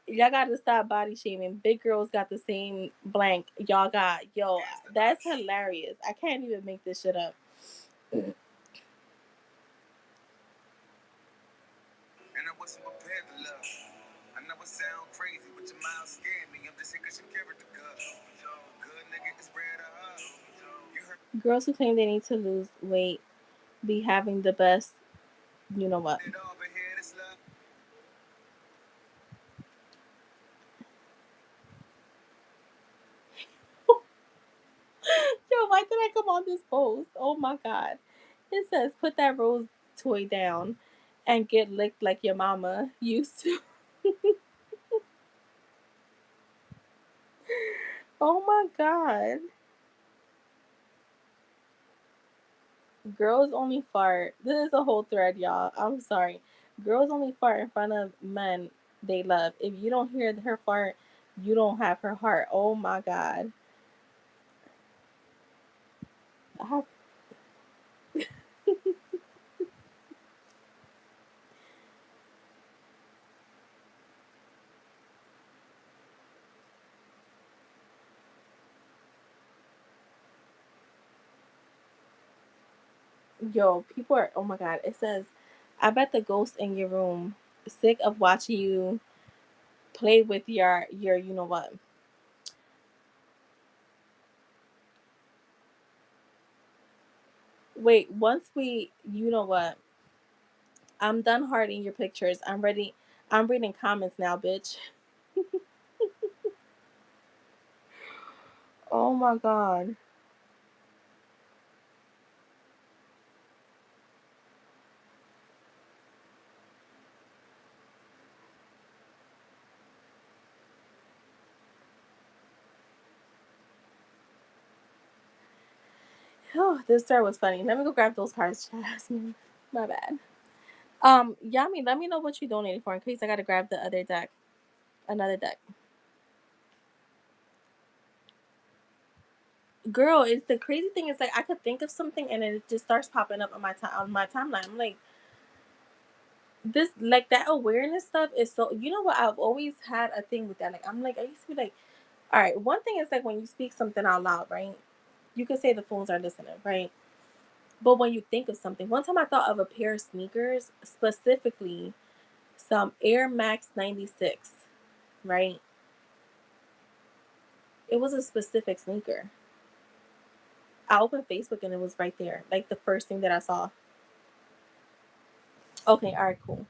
y'all gotta stop body shaming. Big girls got the same blank y'all got. Yo, that's hilarious. I can't even make this shit up. And I wasn't prepared to love. I know it sound crazy, but your mind scared me. I'm just here cause your character good. Good nigga is rare to her. Girls who claim they need to lose weight be having the best, you know what? Yo, why did I come on this post? Oh my god. It says, put that rose toy down and get licked like your mama used to. Oh my god. Girls only fart. This is a whole thread, y'all. I'm sorry. Girls only fart in front of men they love. If you don't hear her fart, you don't have her heart. Oh my god. I- Yo, people are. Oh my god. It says, I bet the ghost in your room sick of watching you play with your you know what. Wait, once we you know what. I'm done hearting your pictures. I'm ready. I'm reading comments now, bitch. Oh my god. Oh, this story was funny. Let me go grab those cards, Jasmine. My bad. Yami, let me know what you donated for in case I gotta grab the other deck. Another deck. Girl, it's the crazy thing is like I could think of something and then it just starts popping up on my timeline. I'm like, this like that awareness stuff is so you know what I've always had a thing with that. Like I'm like I used to be like, all right, one thing is like when you speak something out loud, right? You could say the phones are listening, right? But when you think of something, one time I thought of a pair of sneakers, specifically some Air Max 96, right? It was a specific sneaker. I opened Facebook and it was right there, like the first thing that I saw. Okay, all right, cool.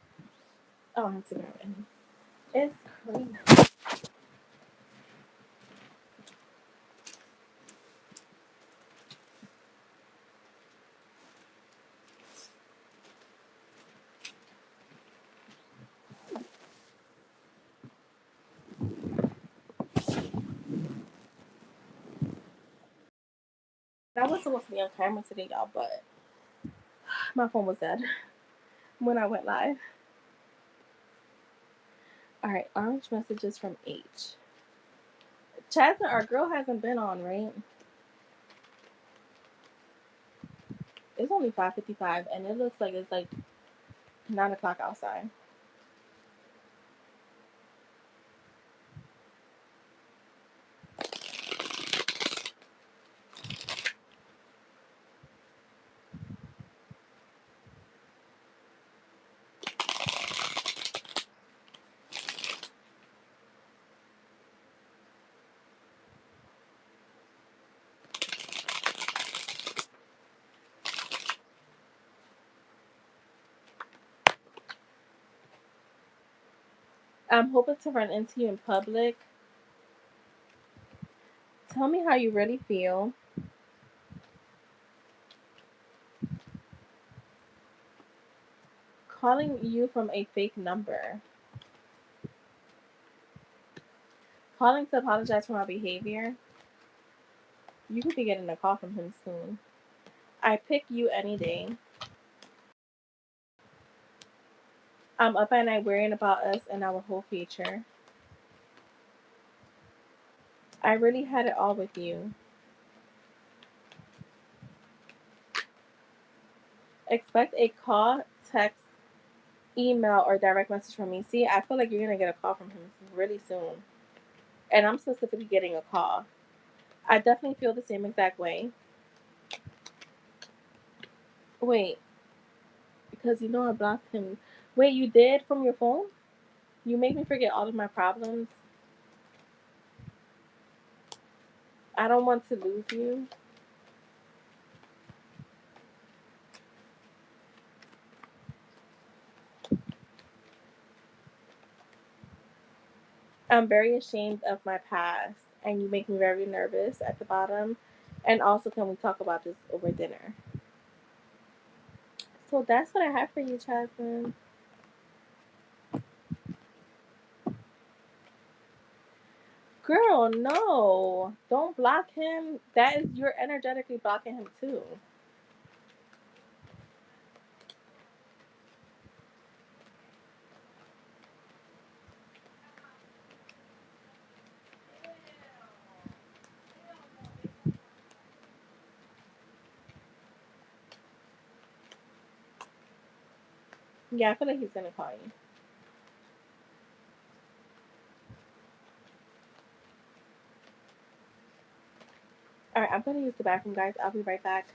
Oh, I have to grab it. It's crazy. I was supposed to be on camera today, y'all, but my phone was dead when I went live. All right, orange messages from H. Chasna, our girl hasn't been on, right? It's only 5:55, and it looks like it's like 9 o'clock outside. I'm hoping to run into you in public. Tell me how you really feel. Calling you from a fake number. Calling to apologize for my behavior. You could be getting a call from him soon. I pick you any day. I'm up at night worrying about us and our whole future. I really had it all with you. Expect a call, text, email, or direct message from me. See, I feel like you're going to get a call from him really soon. And I'm specifically getting a call. I definitely feel the same exact way. Wait, because you know I blocked him. Wait, you did from your phone? You make me forget all of my problems. I don't want to lose you. I'm very ashamed of my past, and you make me very nervous at the bottom. And also, can we talk about this over dinner? So that's what I have for you, Jasmine. Girl, no. Don't block him. That is, you're energetically blocking him too. Yeah, I feel like he's gonna call you. Alright, I'm gonna use the bathroom, guys. I'll be right back.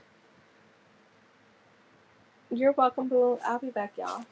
You're welcome, boo. I'll be back, y'all.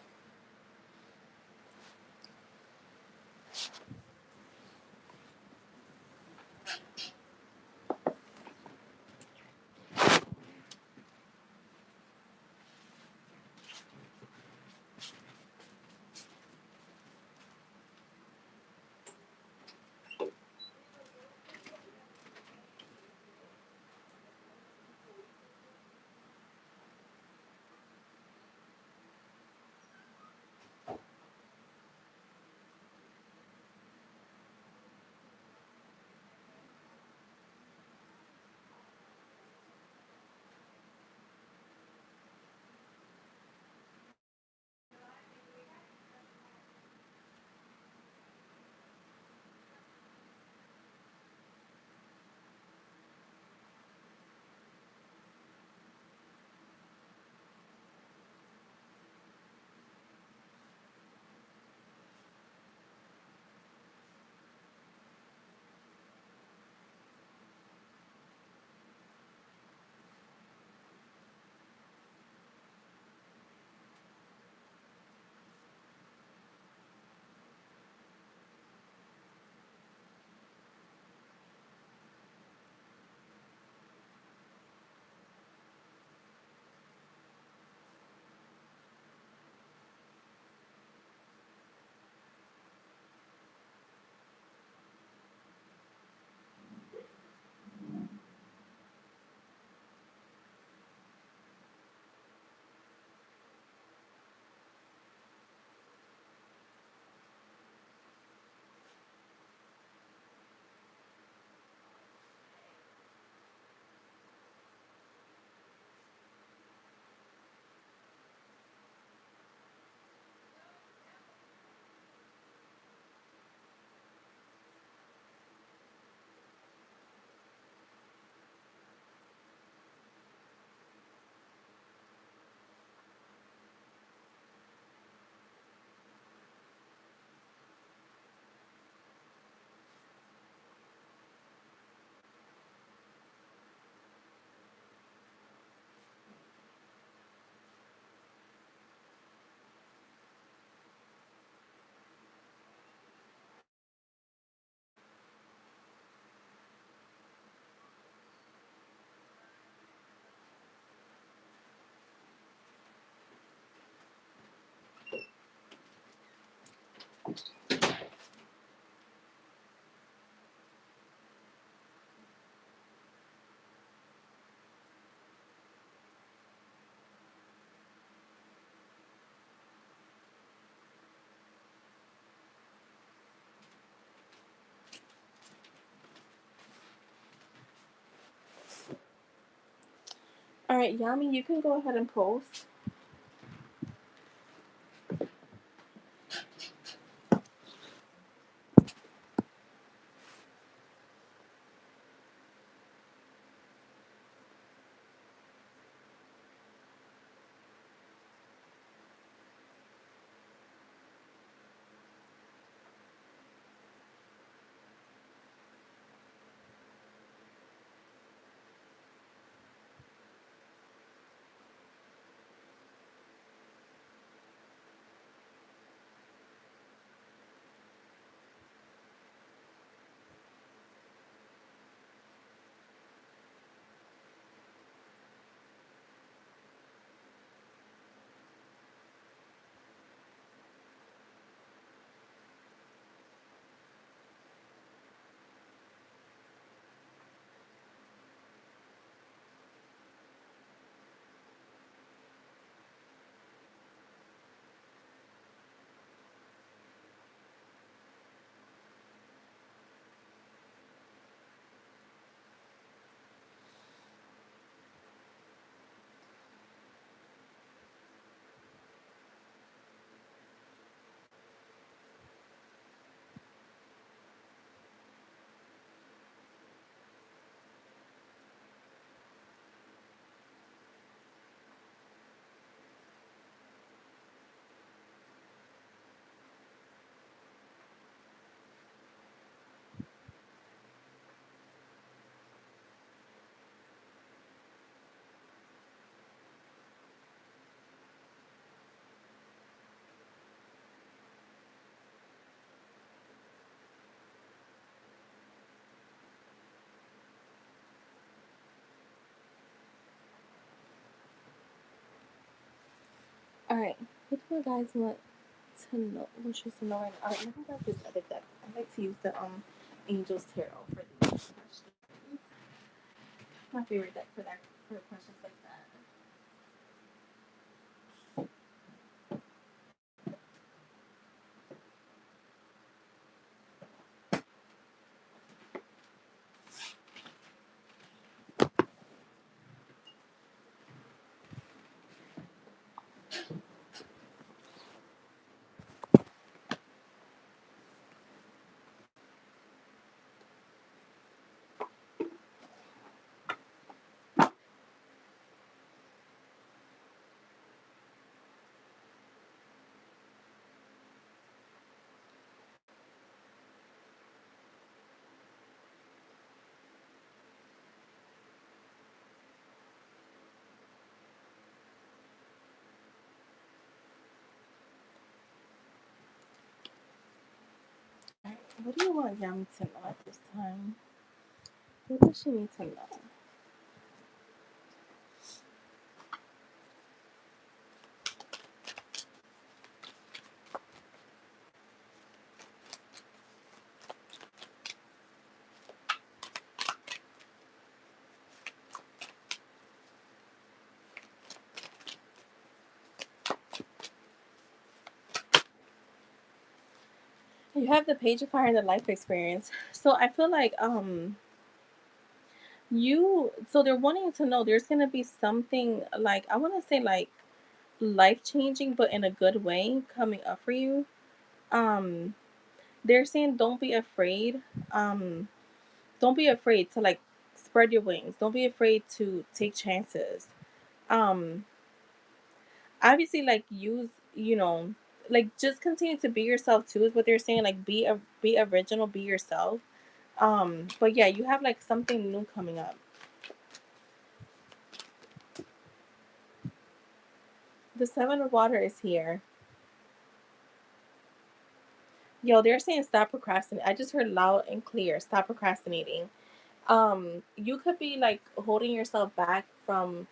All right, Yami, you can go ahead and post. All right. What do you guys want to know? What you to know right now? All right, let me grab this other deck. I like to use the Angels Tarot for these questions. My favorite deck for that for questions like that. All right. What do you want Yami to know at this time? What does she need to know? You have the Page of Fire and the life experience. So I feel like you so they're wanting to know there's gonna be something like I wanna say like life changing but in a good way coming up for you. Um they're saying um don't be afraid to like spread your wings. Don't be afraid to take chances. Um obviously like use like just continue to be yourself too is what they're saying. Like be original, be yourself. But yeah, you have like something new coming up. The Seven of Water is here. Yo, they're saying stop procrastinating. I just heard loud and clear. Stop procrastinating. You could be like holding yourself back from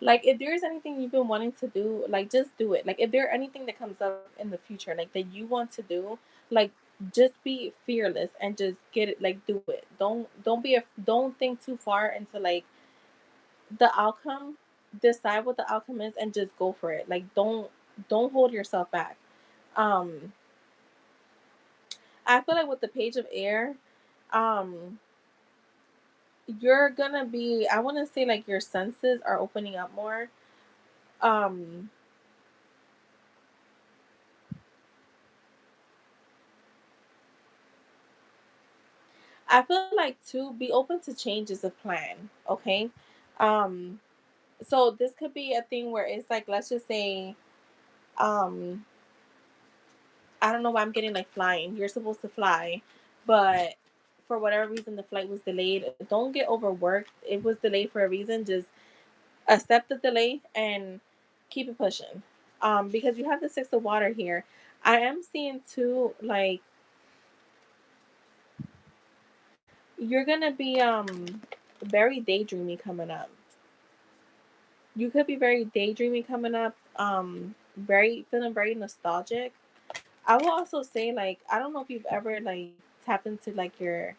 like if there's anything you've been wanting to do, like just do it. Like if there anything that comes up in the future, like that you want to do, like just be fearless and just get it. Like do it. Don't think too far into like the outcome. Decide what the outcome is and just go for it. Like don't hold yourself back. Um, I feel like with the Page of Air, um, you're gonna be, I want to say, like, your senses are opening up more. Um, I feel like to be open to change is a plan. Okay. Um, so this could be a thing where it's like, let's just say, um, I don't know why I'm getting like flying. You're supposed to fly, but for whatever reason the flight was delayed. Don't get overworked. It was delayed for a reason. Just accept the delay and keep it pushing. Because you have the six of water here. I am seeing too, like, you're gonna be very daydreamy coming up. You could be very daydreamy coming up. Very feeling very nostalgic. I will also say, like, I don't know if you've ever like tapped into like your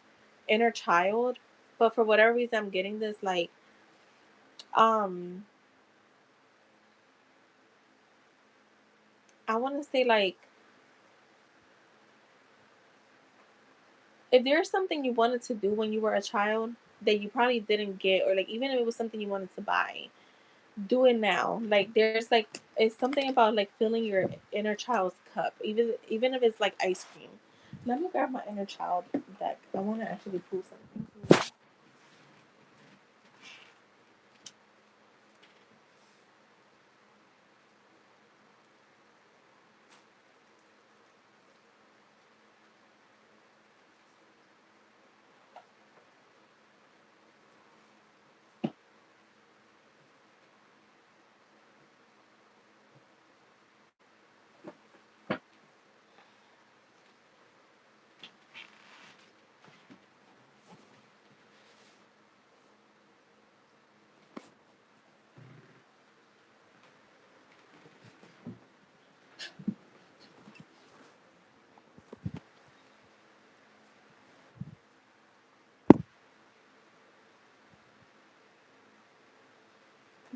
inner child, but for whatever reason I'm getting this, like, um I want to say, like, if there's something you wanted to do when you were a child that you probably didn't get, or like even if it was something you wanted to buy, do it now. Like, there's like, it's something about like filling your inner child's cup, even if it's like ice cream. Let me grab my inner child deck. I want to actually pull something.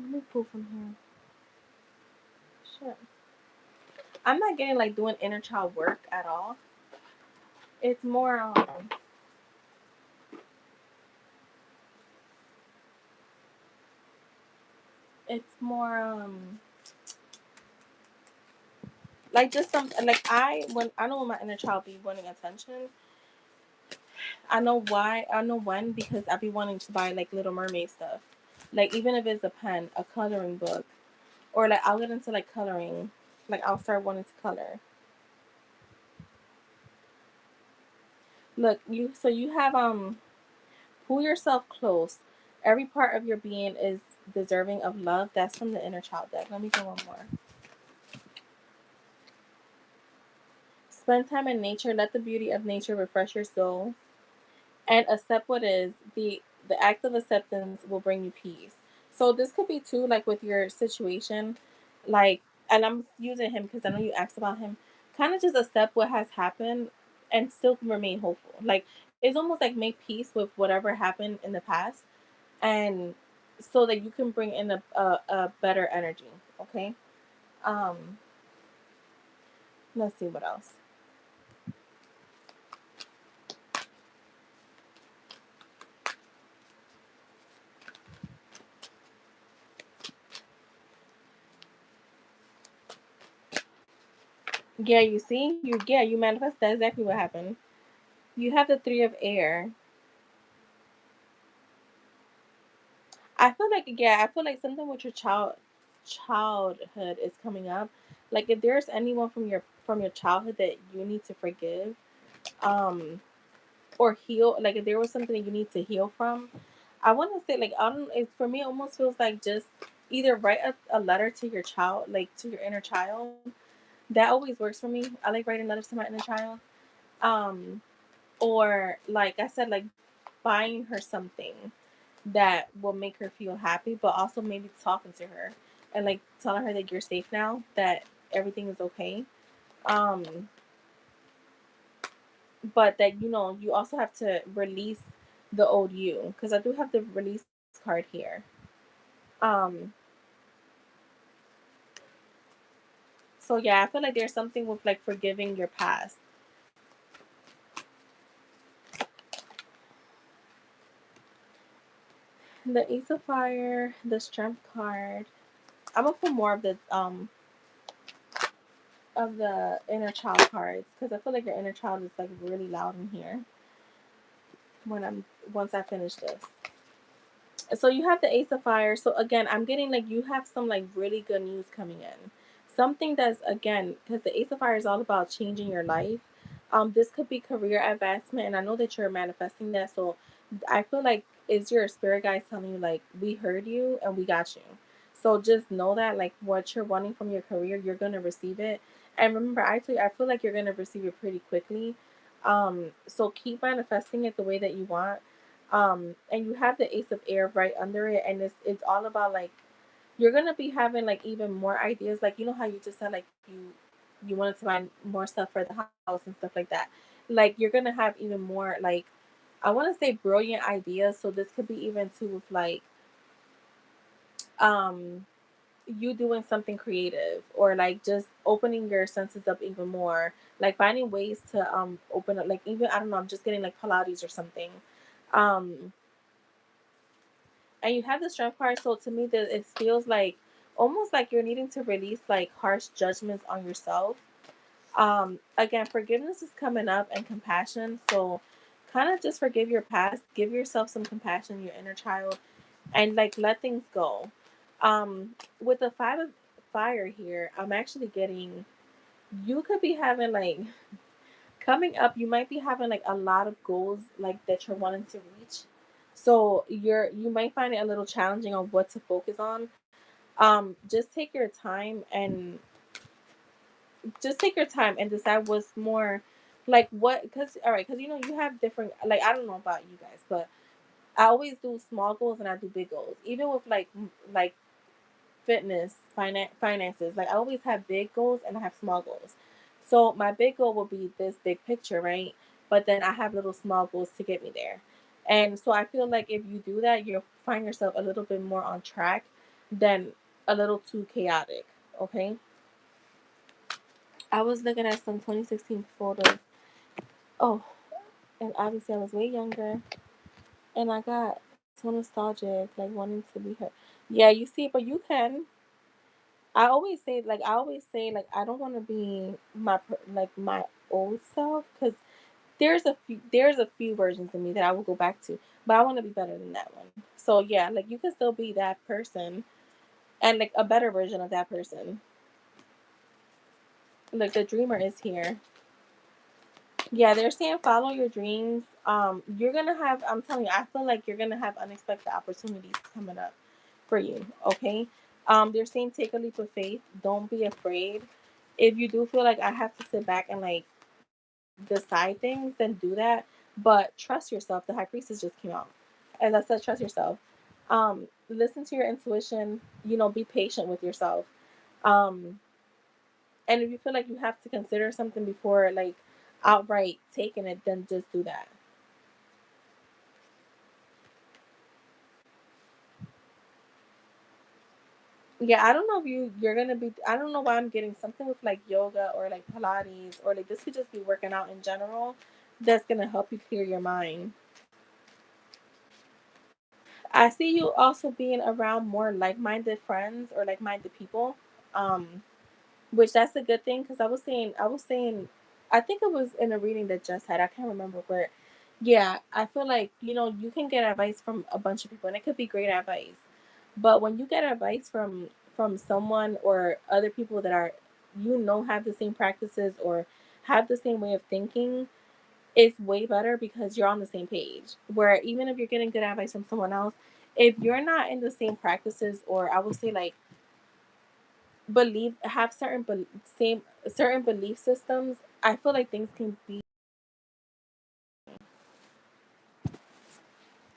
Let me pull from here. Sure. I'm not getting like doing inner child work at all. It's more it's more like just some, like, I know when my inner child be wanting attention. I know why. I know when, because I be wanting to buy like Little Mermaid stuff. Like, even if it's a pen, a coloring book, or like I'll get into like coloring. Like, I'll start wanting to color. Look, you have pull yourself close. Every part of your being is deserving of love. That's from the inner child deck. Let me get one more. Spend time in nature. Let the beauty of nature refresh your soul, and accept what is. The act of acceptance will bring you peace. So this could be too, like, with your situation, like, and I'm using him because I know you asked about him. Kind of just accept what has happened and still remain hopeful. Like, it's almost like make peace with whatever happened in the past, and so that you can bring in a better energy. Okay. Um. Let's see what else. Yeah, you see, you manifest. That's exactly what happened. You have the three of air. I feel like something with your childhood is coming up. Like, if there's anyone from your childhood that you need to forgive, um, or heal, like if there was something that you need to heal from, I want to say, like, I don't. It, for me, it almost feels like just either write a letter to your child, like to your inner child. That always works for me. I like writing letters to my inner child. Um, or like I said, like buying her something that will make her feel happy, but also maybe talking to her and like telling her that you're safe now, that everything is okay. Um, but that, you also have to release the old you, because I do have the release card here. Um, so yeah, I feel like there's something with like forgiving your past. the Ace of Fire, the Strength card. I'm gonna put more of the inner child cards because I feel like your inner child is like really loud in here when I'm once I finish this. So you have the Ace of Fire. So again, I'm getting like you have some like really good news coming in. Something that's again because the Ace of Fire is all about changing your life. This could be career advancement, and I know that you're manifesting that. So I feel like is your spirit guides telling you like we heard you and we got you. So just know that like what you're wanting from your career, you're gonna receive it. And remember, I feel like you're gonna receive it pretty quickly. So keep manifesting it the way that you want, and you have the Ace of Air right under it, and it's all about like you're gonna be having like even more ideas, like you know how you just said like you wanted to buy more stuff for the house and stuff like that. Like you're gonna have even more like I want to say brilliant ideas. So this could be even too with like um you doing something creative or like just opening your senses up even more, like finding ways to open up, like even I don't know, I'm just getting like Pilates or something. um and you have the Strength card, so to me that it feels like almost like you're needing to release like harsh judgments on yourself. Again, forgiveness is coming up and compassion, so kind of just forgive your past, give yourself some compassion, your inner child, and like let things go. With the Five of Fire here, I'm actually getting you could be having like coming up, you might be having like a lot of goals like that you're wanting to reach. So you might find it a little challenging on what to focus on. Just take your time and decide what's more like what because all right, because you know you have different, like I don't know about you guys, but I always do small goals and I do big goals. Even with like fitness, finances. Like I always have big goals and I have small goals. So my big goal will be this big picture, right? But then I have little small goals to get me there. And so I feel like if you do that, you'll find yourself a little bit more on track than a little too chaotic. Okay. I was looking at some 2016 photos. Oh, and obviously I was way younger and I got so nostalgic, like wanting to be her. Yeah, you see, but you can. I always say, I don't want to be like my old self because there's a few versions of me that I will go back to, but I want to be better than that one. So yeah, like you can still be that person and like a better version of that person. Like the dreamer is here. Yeah, they're saying follow your dreams. You're gonna have. I'm telling you, I feel like you're gonna have unexpected opportunities coming up for you. Okay. They're saying take a leap of faith. Don't be afraid. If you do feel like I have to sit back and like decide things, then do that. But trust yourself. The High Priestess just came out. As I said, trust yourself. Listen to your intuition. You know, be patient with yourself. Um, and if you feel like you have to consider something before like outright taking it, then just do that. Yeah, I don't know if you're gonna be. I don't know why I'm getting something with like yoga or like Pilates or like this could just be working out in general. That's gonna help you clear your mind. I see you also being around more like-minded friends or like-minded people, um, which that's a good thing because I think it was in a reading that just had. I can't remember where. Yeah, I feel like you can get advice from a bunch of people, and it could be great advice. But when you get advice from someone or other people that are have the same practices or have the same way of thinking, it's way better because you're on the same page. Where even if you're getting good advice from someone else, if you're not in the same practices, or I would say like believe have same certain belief systems, I feel like things can be.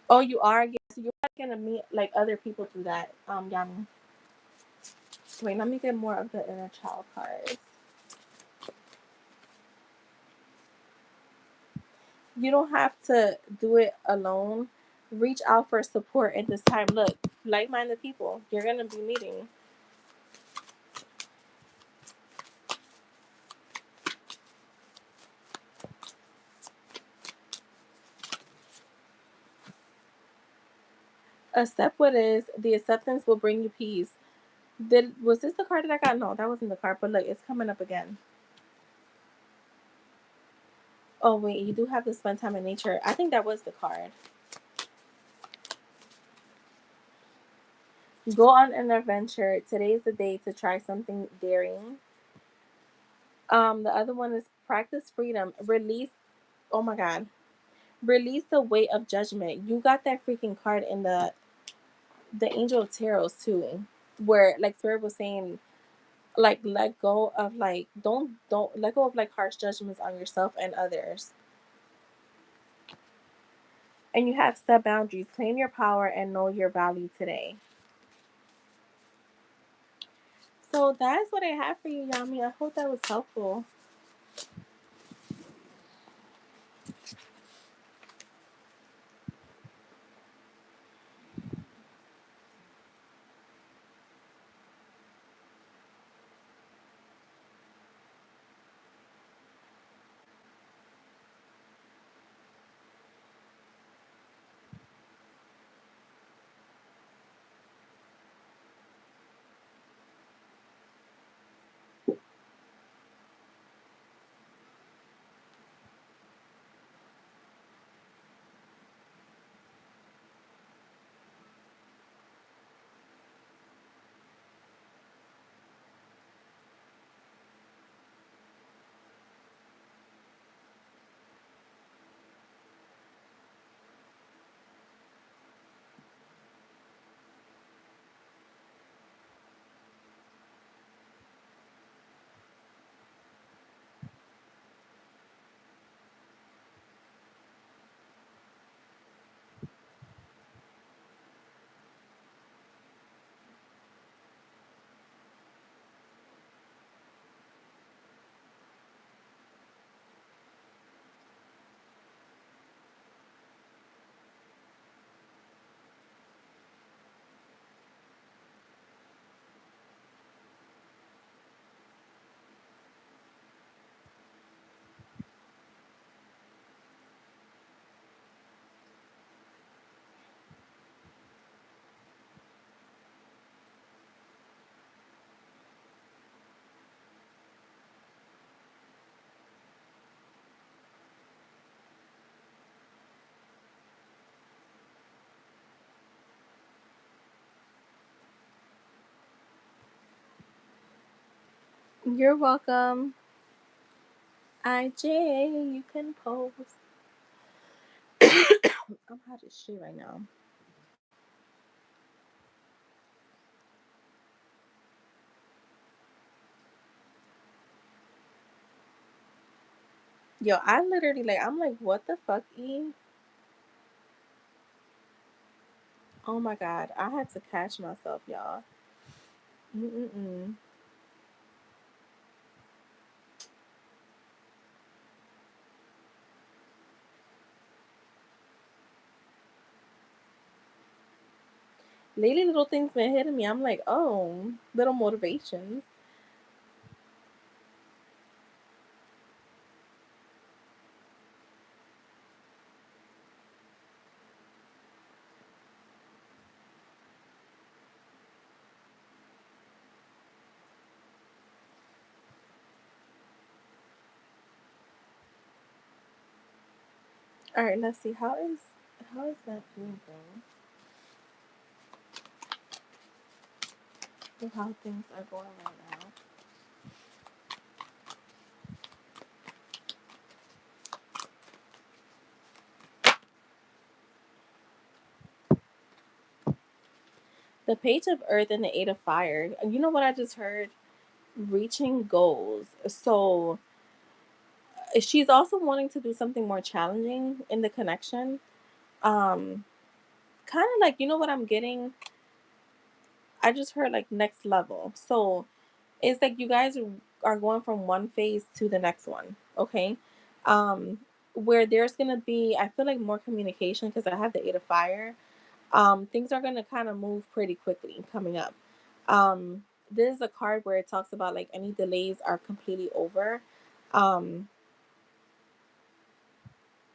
Oh, you are? Yes, you're gonna meet like other people through that. Yami. Wait, let me get more of the inner child cards. You don't have to do it alone. Reach out for support at this time. Look, like-minded people you're gonna be meeting. Accept what is. The acceptance will bring you peace. Was this the card that I got? No, that wasn't the card. But look, it's coming up again. Oh wait, you do have to spend time in nature. I think that was the card. Go on an adventure. Today's the day to try something daring. The other one is practice freedom. Release. Oh my God. Release the weight of judgment. You got that freaking card in the Angel of Tarot too, where like Spirit was saying, like let go of like don't let go of like harsh judgments on yourself and others. And you have set boundaries. Claim your power and know your value today. So that's what I have for you, Yami. I hope that was helpful. You're welcome. IJ, you can post. I'm hot as shit right now. Yo, I literally like I'm like, what the fuck, E? Oh my God, I had to catch myself, y'all. Mm-mm-mm. Lately, little things been hitting me. I'm like, oh, little motivations. All right, let's see. How is that doing things? With how things are going right now. The Page of Earth and the Eight of Fire. You know what I just heard? Reaching goals. So she's also wanting to do something more challenging in the connection. Um, Kind of like, you know what I'm getting? I just heard like next level. So it's like you guys are going from one phase to the next one. Okay. Um, where there's gonna be, I feel like more communication because I have the Eight of Fire. Things are gonna kind of move pretty quickly coming up. This is a card where it talks about like any delays are completely over. Um,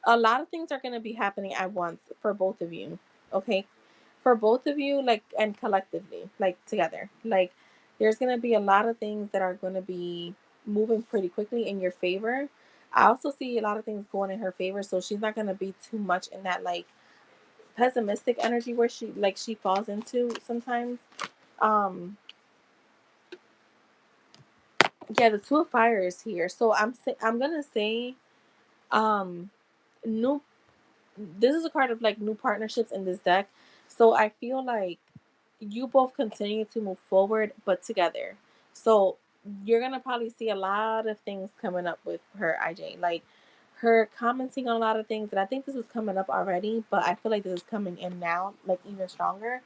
a lot of things are gonna be happening at once for both of you. Okay. for both of you, like, and collectively, like together. Like, there's gonna be a lot of things that are gonna be moving pretty quickly in your favor. I also see a lot of things going in her favor, so she's not gonna be too much in that like pessimistic energy where she falls into sometimes. Um, yeah, the two of fire is here, so I'm gonna say um new this is a card of like new partnerships in this deck. So I feel like you both continue to move forward, but together. So you're gonna probably see a lot of things coming up with her, IJ. Like her commenting on a lot of things, and I think this was coming up already, but I feel like this is coming in now, like even stronger.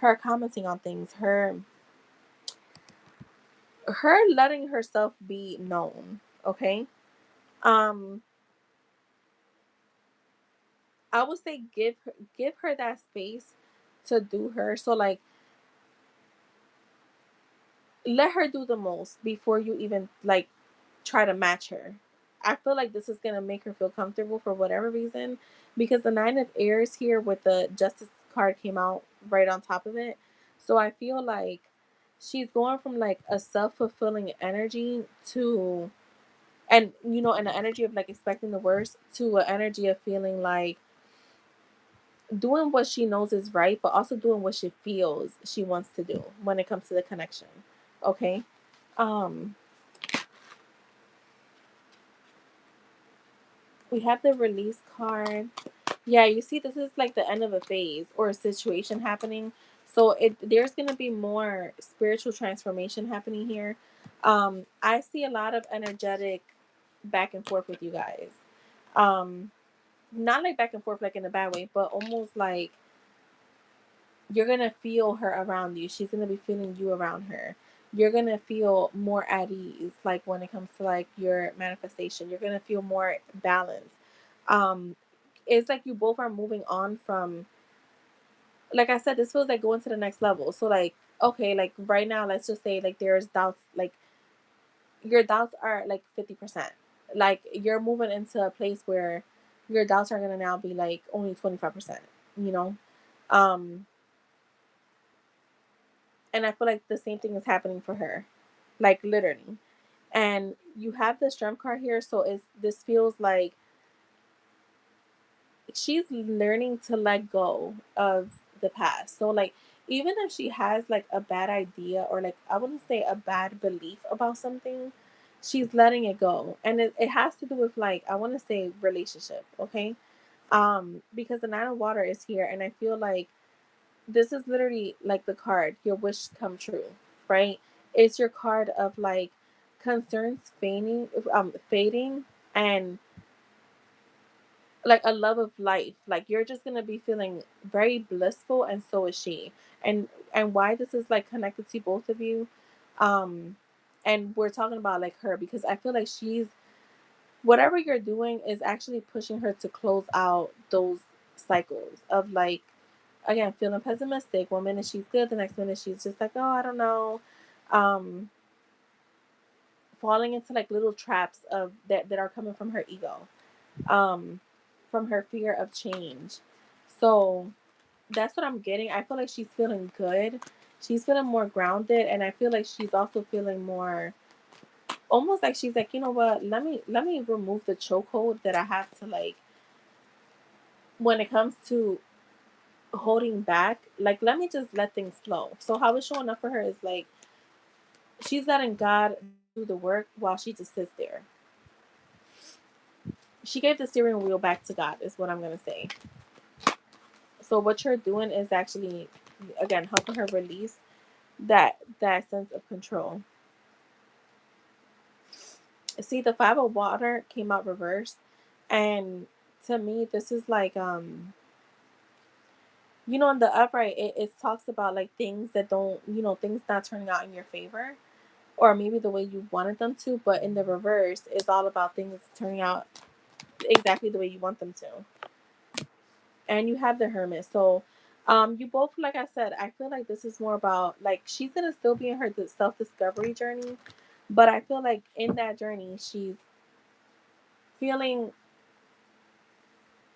Her commenting on things, her letting herself be known. Okay. Um, I would say give her that space to do her. So like let her do the most before you even like try to match her. I feel like this is gonna make her feel comfortable for whatever reason, because the nine of airs here with the justice card came out right on top of it. So I feel like she's going from like a self-fulfilling energy to, and an energy of like expecting the worst, to an energy of feeling like doing what she knows is right, but also doing what she feels she wants to do when it comes to the connection. Okay. Um, we have the release card. Yeah, you see, this is like the end of a phase or a situation happening. So there's gonna be more spiritual transformation happening here. I see a lot of energetic back and forth with you guys. Um, not like back and forth like in a bad way, but almost like you're gonna feel her around you. She's gonna be feeling you around her. You're gonna feel more at ease, like when it comes to like your manifestation. You're gonna feel more balanced. Um, it's like you both are moving on from, like I said, this feels like going to the next level. So like, okay, like right now, let's just say like there's doubts, like your doubts are like 50%. Like you're moving into a place where your doubts are gonna now be like only 25%, you know? Um, and I feel like the same thing is happening for her. Like literally. And you have the strength card here, so this feels like she's learning to let go of the past. So like even if she has like a bad idea or like I wouldn't say a bad belief about something, she's letting it go. And it has to do with like I want to say relationship, okay? Because the nine of water is here and I feel like this is literally like the card, your wish come true, right? It's your card of like concerns fading and like a love of life. Like you're just gonna be feeling very blissful, and so is she. And why this is like connected to both of you, um, and we're talking about like her because I feel like she's whatever you're doing is actually pushing her to close out those cycles of like again feeling pessimistic. One minute she's good, the next minute she's just like, oh, I don't know. Um, falling into like little traps of that are coming from her ego, um, from her fear of change. So that's what I'm getting. I feel like she's feeling good. She's feeling more grounded, and I feel like she's also feeling more, almost like she's like, you know what? Let me remove the chokehold that I have to like when it comes to holding back. Like, let me just let things flow. So how it's showing up for her is like she's letting God do the work while she just sits there. She gave the steering wheel back to God, is what I'm gonna say. So what you're doing is actually, again, helping her release that sense of control. See, the five of water came out reversed, and to me, this is like in the upright, it talks about like things that don't, things not turning out in your favor, or maybe the way you wanted them to. But in the reverse, it's all about things turning out exactly the way you want them to. And you have the hermit. So you both, like I said, I feel like this is more about like she's gonna still be in her self-discovery journey, but I feel like in that journey she's feeling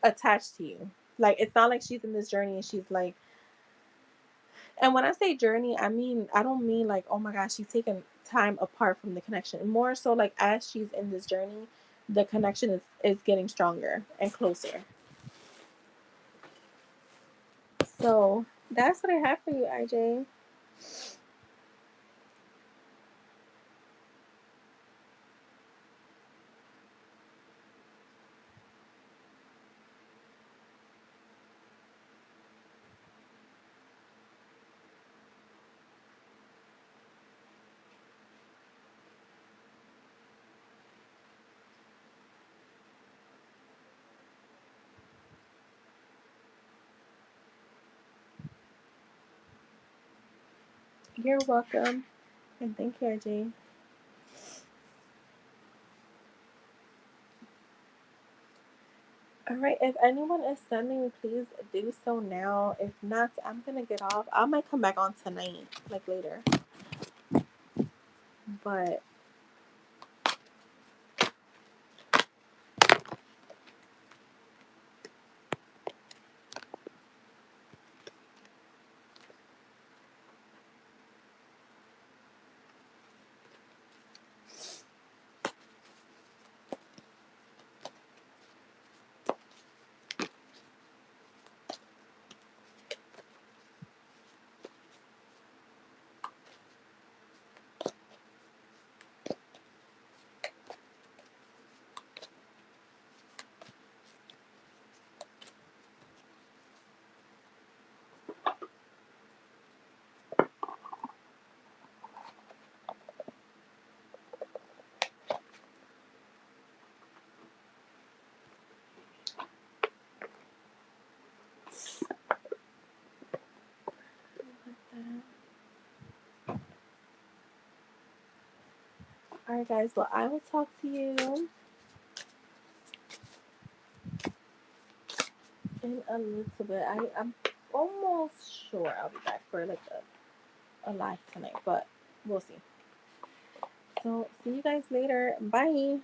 attached to you. Like it's not like she's in this journey and she's like And when I say journey, I don't mean like, oh my gosh, she's taking time apart from the connection. More so like as she's in this journey, the connection is getting stronger and closer. So that's what I have for you, IJ. You're welcome. And thank you, IJ. All right. If anyone is sending me, please do so now. If not, I'm gonna get off. I might come back on tonight, like later. But all right, guys. Well, I will talk to you in a little bit. I'm almost sure I'll be back for like a live tonight, but we'll see. So see you guys later. Bye.